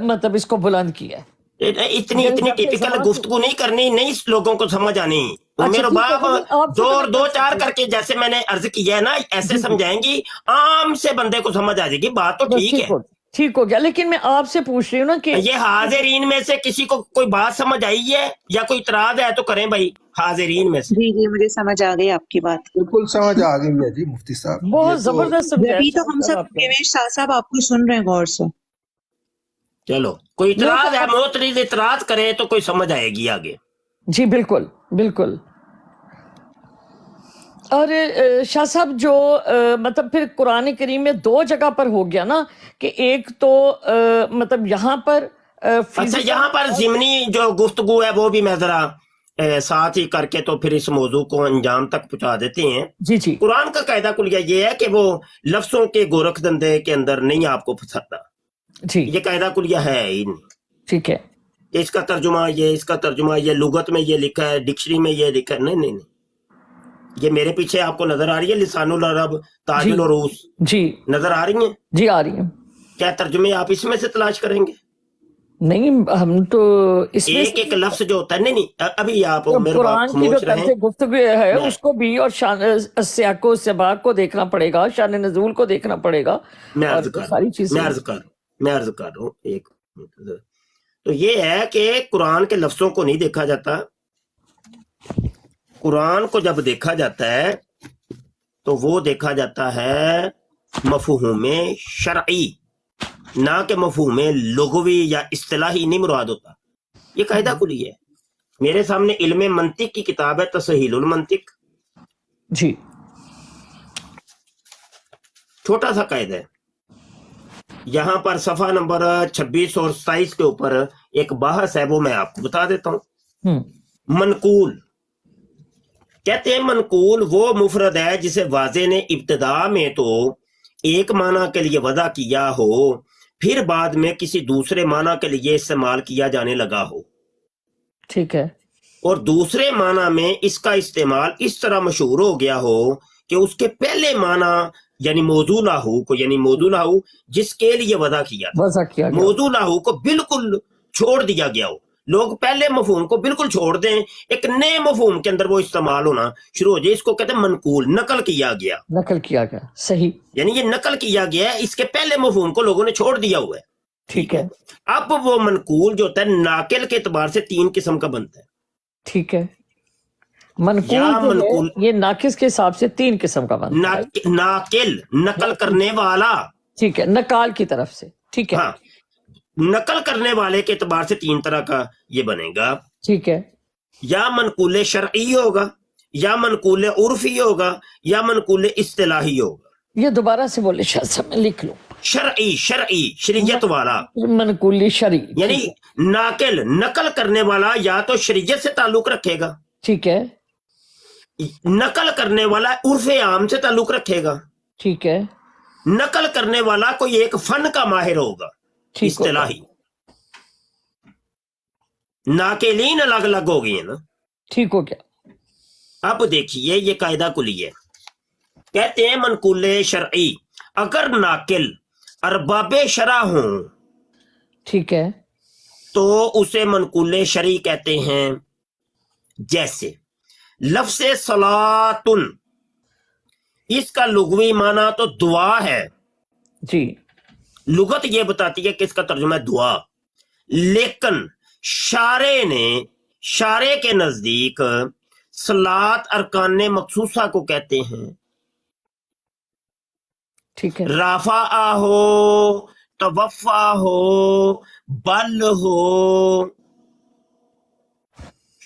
مطلب اس کو بلند کیا ہے. اتنی ٹیپیکل گفتگو نہیں کرنی, نہیں لوگوں کو سمجھ آنی. میرے باپ دو چار کر کے جیسے میں نے عرض کیا ہے نا, ایسے سمجھائیں گی, عام سے بندے کو سمجھ آ جائے گی. بات تو ٹھیک ہے, ٹھیک ہو گیا. لیکن میں آپ سے پوچھ رہی ہوں نا کہ یہ حاضرین میں سے کسی کو کوئی بات سمجھ آئی ہے یا کوئی اعتراض ہے تو کریں بھائی حاضرین میں سے. جی مجھے سمجھ آ گئی آپ کی بات. بالکل سمجھ آ گئی ہے جی مفتی صاحب. بہت زبردست سمجھایا ابھی تو ہم سب آپ نے. شاہ صاحب آپ کو سن رہے ہیں غور سے. چلو کوئی اعتراض ہے, معترض اعتراض کرے تو کوئی سمجھ آئے گی آگے. جی بالکل بالکل. اور شاہ صاحب جو مطلب پھر قرآن کریم میں دو جگہ پر ہو گیا نا کہ ایک تو مطلب یہاں پر اچھا, یہاں پر ضمنی جو گفتگو ہے وہ بھی میں ذرا ساتھ ہی کر کے تو پھر اس موضوع کو انجام تک پہنچا دیتے ہیں. جی جی قرآن کا قاعدہ کلیہ یہ ہے کہ وہ لفظوں کے گورکھ دندے کے اندر نہیں آپ کو پھنساتا. جی یہ قاعدہ کلیہ ہے ہی نہیں ٹھیک ہے. کہ اس کا ترجمہ یہ, اس کا ترجمہ یہ, لغت میں یہ لکھا ہے, ڈکشنری میں یہ لکھا ہے. نہیں, یہ میرے پیچھے آپ کو نظر آ رہی ہے لسان العرب تاج العروس, جی نظر آ رہی ہیں؟ جی آ رہی ہیں. کیا ترجمے آپ اس میں سے تلاش کریں گے؟ نہیں ہم تو اس میں ایک لفظ جو ہوتا ہے, نہیں ابھی آپ میرے قرآن کی جو خاموش رہیں. طرز گفتگو ہے اس کو بھی, اور سیاق و سباق کو دیکھنا پڑے گا, شان نزول کو دیکھنا پڑے گا, میں اور عرض ساری چیزیں. کر رہا ہوں ایک منٹ. تو یہ ہے کہ قرآن کے لفظوں کو نہیں دیکھا جاتا. قرآن کو جب دیکھا جاتا ہے تو وہ دیکھا جاتا ہے مفہوم شرعی, نہ کہ مفہوم لغوی یا اصطلاحی نہیں مراد ہوتا. یہ قاعدہ کلی ہے. میرے سامنے علم منطق کی کتاب ہے تسہیل المنطق, جی چھوٹا سا قاعدہ ہے. یہاں پر صفحہ نمبر 26 اور 27 کے اوپر ایک بحث ہے, وہ میں آپ کو بتا دیتا ہوں. منقول کہتے ہیں, منقول وہ مفرد ہے جسے واضح نے ابتدا میں تو ایک معنی کے لیے وضع کیا ہو, پھر بعد میں کسی دوسرے معنی کے لیے استعمال کیا جانے لگا ہو. ٹھیک ہے. اور دوسرے معنی میں اس کا استعمال اس طرح مشہور ہو گیا ہو کہ اس کے پہلے معنی یعنی موضوع لاہو کو, یعنی موضوع لاہو جس کے لیے وضع کیا تھا, موضوع لاہو کو بالکل چھوڑ دیا گیا ہو. لوگ پہلے مفہوم کو بالکل چھوڑ دیں, ایک نئے مفہوم کے اندر وہ استعمال ہونا شروع ہو جائے. اس کو کہتے ہیں منقول, نقل کیا گیا. صحیح, یعنی یہ نقل کیا گیا ہے, اس کے پہلے مفہوم کو لوگوں نے چھوڑ دیا ہوا ہے. ٹھیک ہے. اب وہ منقول جو ہوتا ہے ناقل کے اعتبار سے 3 قسم کا بنتا ہے. ٹھیک ہے. منقول یہ ناقص کے حساب سے 3 قسم کا بنتا ہے. ناقل نقل کرنے والا, ٹھیک ہے, نقال کی طرف سے. ٹھیک ہے. ہاں, نقل کرنے والے کے اعتبار سے 3 طرح کا یہ بنے گا. ٹھیک ہے. یا منقول شرعی ہوگا, یا منقول عرفی ہوگا, یا منقول اصطلاحی ہوگا. یہ دوبارہ سے بولے شاید سے میں لکھ لوں. شرعی شریعت والا, منقول شرعی یعنی ناقل نقل کرنے والا یا تو شریعت سے تعلق رکھے گا. ٹھیک ہے. نقل کرنے والا عرف عام سے تعلق رکھے گا. ٹھیک ہے. نقل کرنے والا کوئی ایک فن کا ماہر ہوگا, اصطلاحی. ناقلین الگ الگ ہو گئی ہیں نا. ٹھیک ہو گیا. اب دیکھیے یہ قاعدہ کلی ہے. کہتے ہیں منقول شرعی اگر ناقل ارباب شرع ہوں, ٹھیک ہے, تو اسے منقول شرعی کہتے ہیں. جیسے لفظ صلاتن, اس کا لغوی معنی تو دعا ہے. جی, لغت یہ بتاتی ہے کہ اس کا ترجمہ ہے دعا, لیکن شارع کے نزدیک صلات ارکان مخصوصہ کو کہتے ہیں. ٹھیک ہے. رافع ہو, توفع ہو, بل ہو,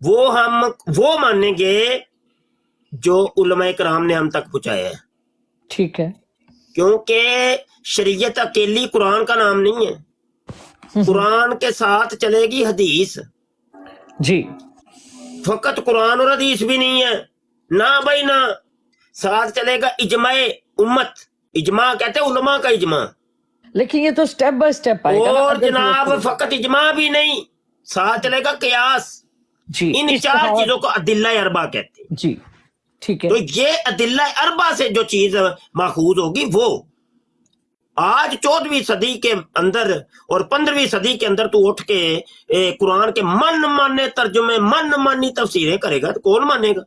وہ مانیں گے جو علماء کرام نے ہم تک پہنچایا ہے، ٹھیک ہے، کیونکہ شریعت اکیلی قرآن کا نام نہیں ہے، قرآن کے ساتھ چلے گی حدیث، جی فقط قرآن اور حدیث بھی نہیں ہے، نہ بھائی نہ، ساتھ چلے گا اجماع امت، اجماع کہتے ہیں علماء کا اجماع، لیکن یہ تو سٹیپ بائی سٹیپ آئے گا نا، اور اگر جناب فقط اجماع بھی نہیں، ساتھ چلے گا قیاس، جی ان 4 اجتہاد، چیزوں کو ادلہ اربع کہتے ہیں۔ جی ٹھیک ہے، تو یہ ادلہ اربع سے جو چیز ماخوذ ہوگی وہ آج 14ویں صدی کے اندر اور 15ویں صدی کے اندر تو اٹھ کے قرآن کے من مانے ترجمے، من مانی تفسیریں کرے گا تو کون مانے گا؟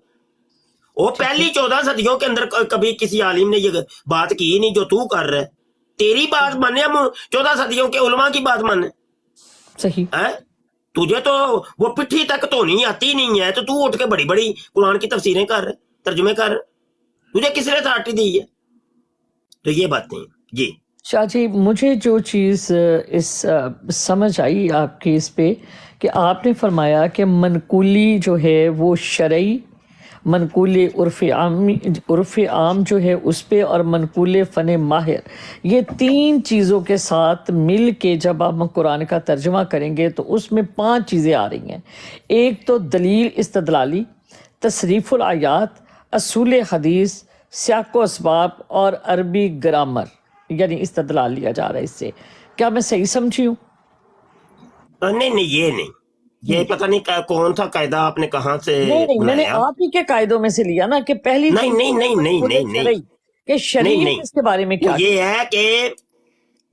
وہ پہلی 14 صدیوں کے اندر کبھی کسی عالم نے یہ بات کی نہیں جو تو کر رہا ہے، تیری بات مانے، ہم 14 صدیوں کے علماء کی بات مانے، صحیح، تجھے تو وہ پٹھی تک تو نہیں آتی نہیں ہے، تو اٹھ کے بڑی بڑی قرآن کی تفسیریں کر رہے، ترجمے کر رہے، تجھے کس نے اتھارٹی دی ہے؟ تو یہ باتیں جی شاہ جی مجھے جو چیز سمجھ آئی آپ کی اس پہ کہ آپ نے فرمایا کہ منقولی جو ہے وہ شرعی، منقول عرف عام جو ہے اس پہ، اور منقول فن ماہر، یہ 3 چیزوں کے ساتھ مل کے جب ہم قرآن کا ترجمہ کریں گے تو اس میں 5 چیزیں آ رہی ہیں۔ ایک تو دلیل استدلالی، تصریف الآیات، اصول حدیث، سیاق و اسباب، اور عربی گرامر، یعنی استدلال لیا جا رہا ہے اس سے۔ کیا میں صحیح سمجھی ہوں؟ نہیں یہ نہیں، یہ پتہ نہیں کون تھا قاعدہ آپ نے کہاں سے نہیں میں نے بنایا؟ آپ ہی کے قاعدوں میں سے لیا نا کہ پہلی نہیں کہ شرعی اس کے بارے میں کیا، یہ ہے کہ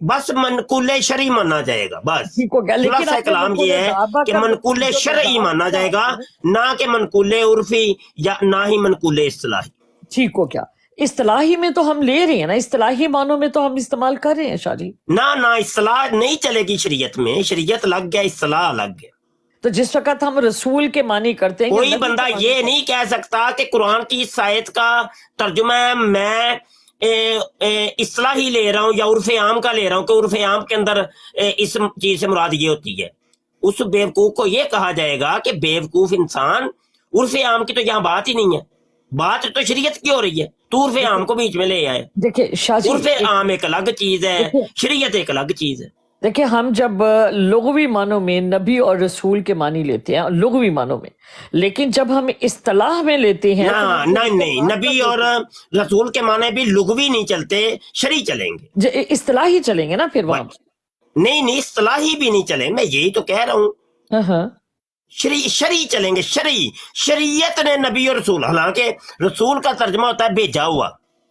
بس منقول شرعی مانا جائے گا، بس ٹھیک ہو گیا، لیکن خلاصہ کلام یہ ہے کہ منقول شرعی مانا جائے گا، نہ کہ منقول عرفی یا نہ ہی منقول اصطلاحی۔ ٹھیک ہو گیا، اصطلاحی میں تو ہم لے رہے ہیں نا، اصطلاحی معنوں میں تو ہم استعمال کر رہے ہیں شاہ جی۔ نہ اصطلاح نہیں چلے گی شریعت میں، شریعت لگ گیا، اصطلاح الگ ہے۔ تو جس وقت ہم رسول کے معنی کرتے ہیں، کوئی بندہ یہ نہیں کہہ سکتا کہ قرآن کی اس آیت کا ترجمہ میں اصطلاحی لے رہا ہوں یا عرف عام کا لے رہا ہوں، کہ عرف عام کے اندر اس چیز سے مراد یہ ہوتی ہے۔ اس بیوقوف کو یہ کہا جائے گا کہ بیوقوف انسان، عرف عام کی تو یہاں بات ہی نہیں ہے، بات تو شریعت کی ہو رہی ہے، تو عرف عام کو بیچ میں لے آئے۔ دیکھیں شاہ جی، عرف عام ایک الگ چیز ہے، شریعت ایک الگ چیز ہے۔ دیکھیں ہم جب لغوی معنوں میں نبی اور رسول کے معنی لیتے ہیں لغوی معنوں میں، لیکن جب ہم اصطلاح میں لیتے ہیں نہیں، نبی اور رسول کے معنی بھی لغوی نہیں چلتے، شرعی چلیں گے، اصطلاحی چلیں گے نا پھر وہاں۔ نہیں اصطلاحی بھی نہیں چلیں، میں یہی تو کہہ رہا ہوں، ہاں شرعی چلیں گے، شرعی، شریعت نے نبی اور رسول، حالانکہ رسول کا ترجمہ ہوتا ہے بھیجا ہوا،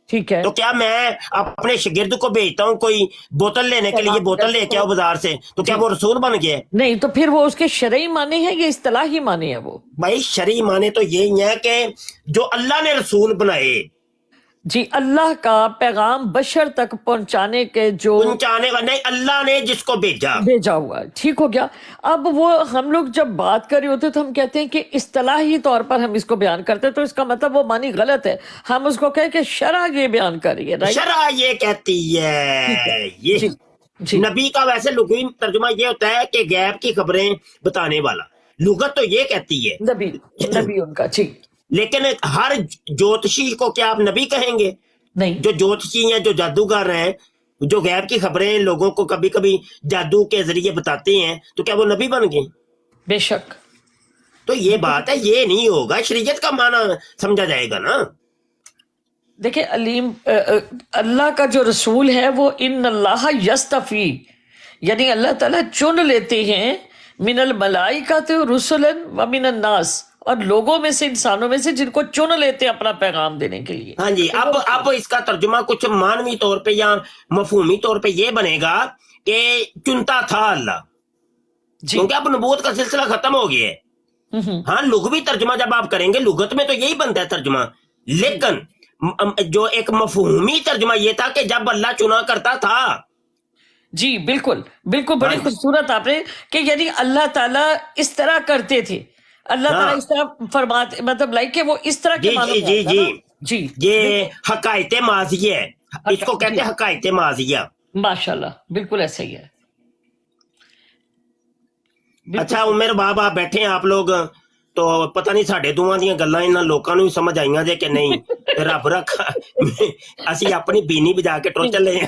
ٹھیک ہے، تو کیا میں اپنے شاگرد کو بھیجتا ہوں کوئی بوتل لینے کے لیے، بوتل لے کے آؤ بازار سے، تو کیا وہ رسول بن گیا؟ نہیں، تو پھر وہ اس کے شرعی معنی ہے یا اصطلاحی معنی ہے؟ وہ بھائی شرعی معنی تو یہی ہے کہ جو اللہ نے رسول بنائے، جی اللہ کا پیغام بشر تک پہنچانے کے جو پہنچانے والا، نہیں اللہ نے جس کو بھیجا ہوا، ٹھیک ہو گیا۔ اب وہ ہم لوگ جب بات کر رہے ہوتے تو ہم کہتے ہیں کہ اصطلاحی طور پر ہم اس کو بیان کرتے ہیں، تو اس کا مطلب وہ معنی غلط ہے، ہم اس کو کہیں کہ شرع یہ بیان کر رہی ہے، شرع یہ کہتی ہے، یہ جی نبی کا ویسے لغوی ترجمہ یہ ہوتا ہے کہ غیب کی خبریں بتانے والا، لغت تو یہ کہتی ہے نبی ان کا، جی، لیکن ہر جوتشی کو کیا آپ نبی کہیں گے؟ نہیں، جو جوتشی ہیں، جو جادوگر ہیں، جو غیب کی خبریں لوگوں کو کبھی کبھی جادو کے ذریعے بتاتے ہیں، تو کیا وہ نبی بن گئے؟ بے شک۔ تو یہ بات ہے، یہ نہیں ہوگا، شریعت کا معنی سمجھا جائے گا نا۔ دیکھیں علیم، اللہ کا جو رسول ہے وہ ان اللہ یستفی، یعنی اللہ تعالیٰ چن لیتے ہیں، من الملائکۃ رسلا ومن الناس، اور لوگوں میں سے، انسانوں میں سے، جن کو چن لیتے ہیں اپنا پیغام دینے کے لیے۔ ہاں جی، اب اس کا ترجمہ کچھ معنوی طور پہ یا مفہومی طور پہ یہ بنے گا کہ چنتا تھا اللہ، کیونکہ اب نبوت کا سلسلہ ختم ہو گیا ہے۔ ہاں لغوی ترجمہ جب آپ کریں گے، لغت میں تو یہی بنتا ہے ترجمہ، لیکن جو ایک مفہومی ترجمہ یہ تھا کہ جب اللہ چنا کرتا تھا۔ جی بالکل، بڑی خوبصورت آپ نے، کہ یعنی اللہ تعالیٰ اس طرح کرتے تھے، اللہ تعالیٰ اس طرح فرماتے، مطلب لائک کہ وہ اس طرح کے معنی میں آتا ہے نا۔ جی یہ حقائق ماضیہ ہے، اس کو کہتے ہیں حقائق ماضیہ۔ ماشاءاللہ، بالکل ایسا ہی ہے۔ اچھا عمر باب آپ بیٹھے ہیں، آپ لوگ ਤੋ ਪਤਾ ਨਹੀਂ ਸਾਡੇ ਦੋਵਾਂ ਦੀਆਂ ਗੱਲਾਂ ਇਹਨਾਂ ਲੋਕਾਂ ਨੂੰ ਵੀ ਸਮਝ ਆਈਆਂ ਜੇ ਕਿ ਨਹੀਂ। ਰੱਬ ਰੱਖਾ ਅਸੀਂ ਆਪਣੀ ਬੀਨੀ ਵਜਾ ਕੇ ਟੁਰ ਚੱਲੇ ਆ,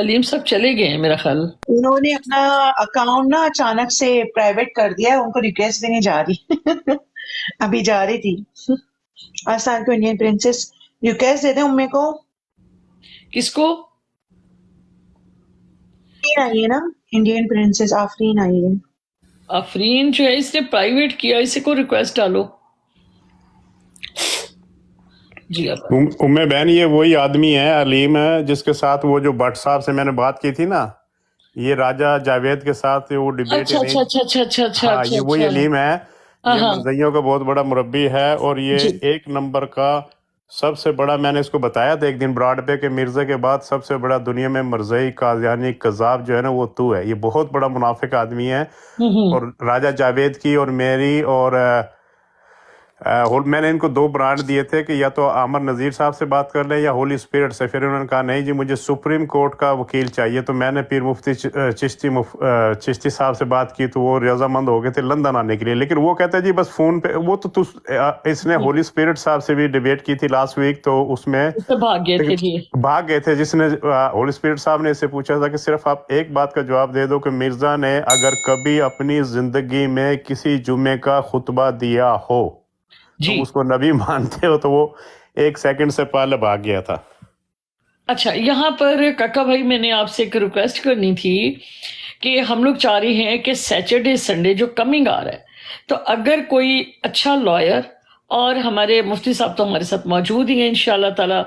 علیم صاحب چلے گئے ہیں میرا خیال. انہوں نے اپنا اکاؤنٹ نا اچانک سے پرائیویٹ کر دیا ہے، ان کو ریکویسٹ بھی نہیں جا رہی ابھی جا رہی تھی آسان کو انڈین پرنسس ریکویسٹ دے دیں امی کو. کس کو؟ آفرین آئی ہے نا، انڈین پرنسس آفرین آئی ہے. آفرین جو ہے اس نے پرائیویٹ کیا، اسے کو ریکویسٹ ڈالو. جی آپ بہن یہ وہی آدمی ہے علیم ہے جس کے ساتھ وہ جو بٹ صاحب سے میں نے بات کی تھی نا، یہ راجہ جاوید کے ساتھ وہ ڈیبیٹ. اچھا اچھا اچھا اچھا اچھا اچھا ہاں یہ وہی علیم ہے، ہاں یہ ہاں مرزائیوں کا بہت بڑا مربی ہے، اور یہ جی. ایک نمبر کا سب سے بڑا، میں نے اس کو بتایا تھا ایک دن براڈ پہ کہ مرزا کے بعد سب سے بڑا دنیا میں مرزائی قادیانی قذاب جو ہے نا وہ تو ہے. یہ بہت بڑا منافق آدمی ہے، اور راجہ جاوید کی اور میری اور میں نے ان کو 2 برانڈ دیے تھے کہ یا تو عامر نذیر صاحب سے بات کر لیں یا ہولی اسپرٹ سے. پھر انہوں نے کہا نہیں جی مجھے سپریم کورٹ کا وکیل چاہیے. تو میں نے پیر مفتی چشتی صاحب سے بات کی تو وہ رضامند ہو گئے تھے لندن آنے کے لیے. لیکن وہ کہتے ہیں جی بس فون پہ، وہ تو اس نے ہولی اسپرٹ صاحب سے بھی ڈیبیٹ کی تھی لاسٹ ویک، تو اس میں بھاگ گئے تھے جی. بھاگ گئے تھے. جس نے ہولی اسپرٹ صاحب نے اس سے پوچھا تھا کہ صرف آپ ایک بات کا جواب دے دو کہ مرزا نے اگر کبھی اپنی زندگی میں کسی جمعے کا خطبہ دیا ہو جی. تو اس کو نبی مانتے ہو، تو وہ 1 سیکنڈ سے پہلے بھاگ گیا تھا. اچھا یہاں پر کاکا بھائی میں نے آپ سے ایک ریکویسٹ کرنی تھی کہ ہم لوگ چاہ رہے ہیں کہ سیٹرڈے سنڈے جو کمنگ آ رہا ہے، تو اگر کوئی اچھا لائر، اور ہمارے مفتی صاحب تو ہمارے ساتھ موجود ہی ہیں انشاءاللہ تعالی،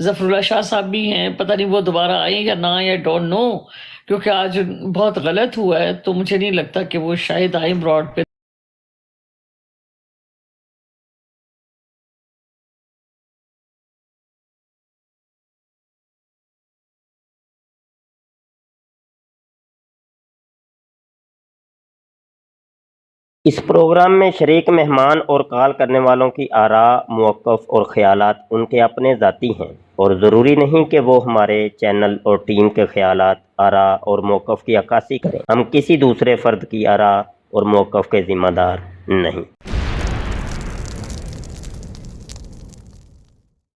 ظفر اللہ شاہ صاحب بھی ہیں، پتہ نہیں وہ دوبارہ آئیں یا نہ آئیں، ڈونٹ نو، کیونکہ آج بہت غلط ہوا ہے تو مجھے نہیں لگتا کہ وہ شاید آئیں براڈ پہ. اس پروگرام میں شریک مہمان اور کال کرنے والوں کی آراء، موقف اور خیالات ان کے اپنے ذاتی ہیں، اور ضروری نہیں کہ وہ ہمارے چینل اور ٹیم کے خیالات، آراء اور موقف کی عکاسی کریں. ہم کسی دوسرے فرد کی آراء اور موقف کے ذمہ دار نہیں.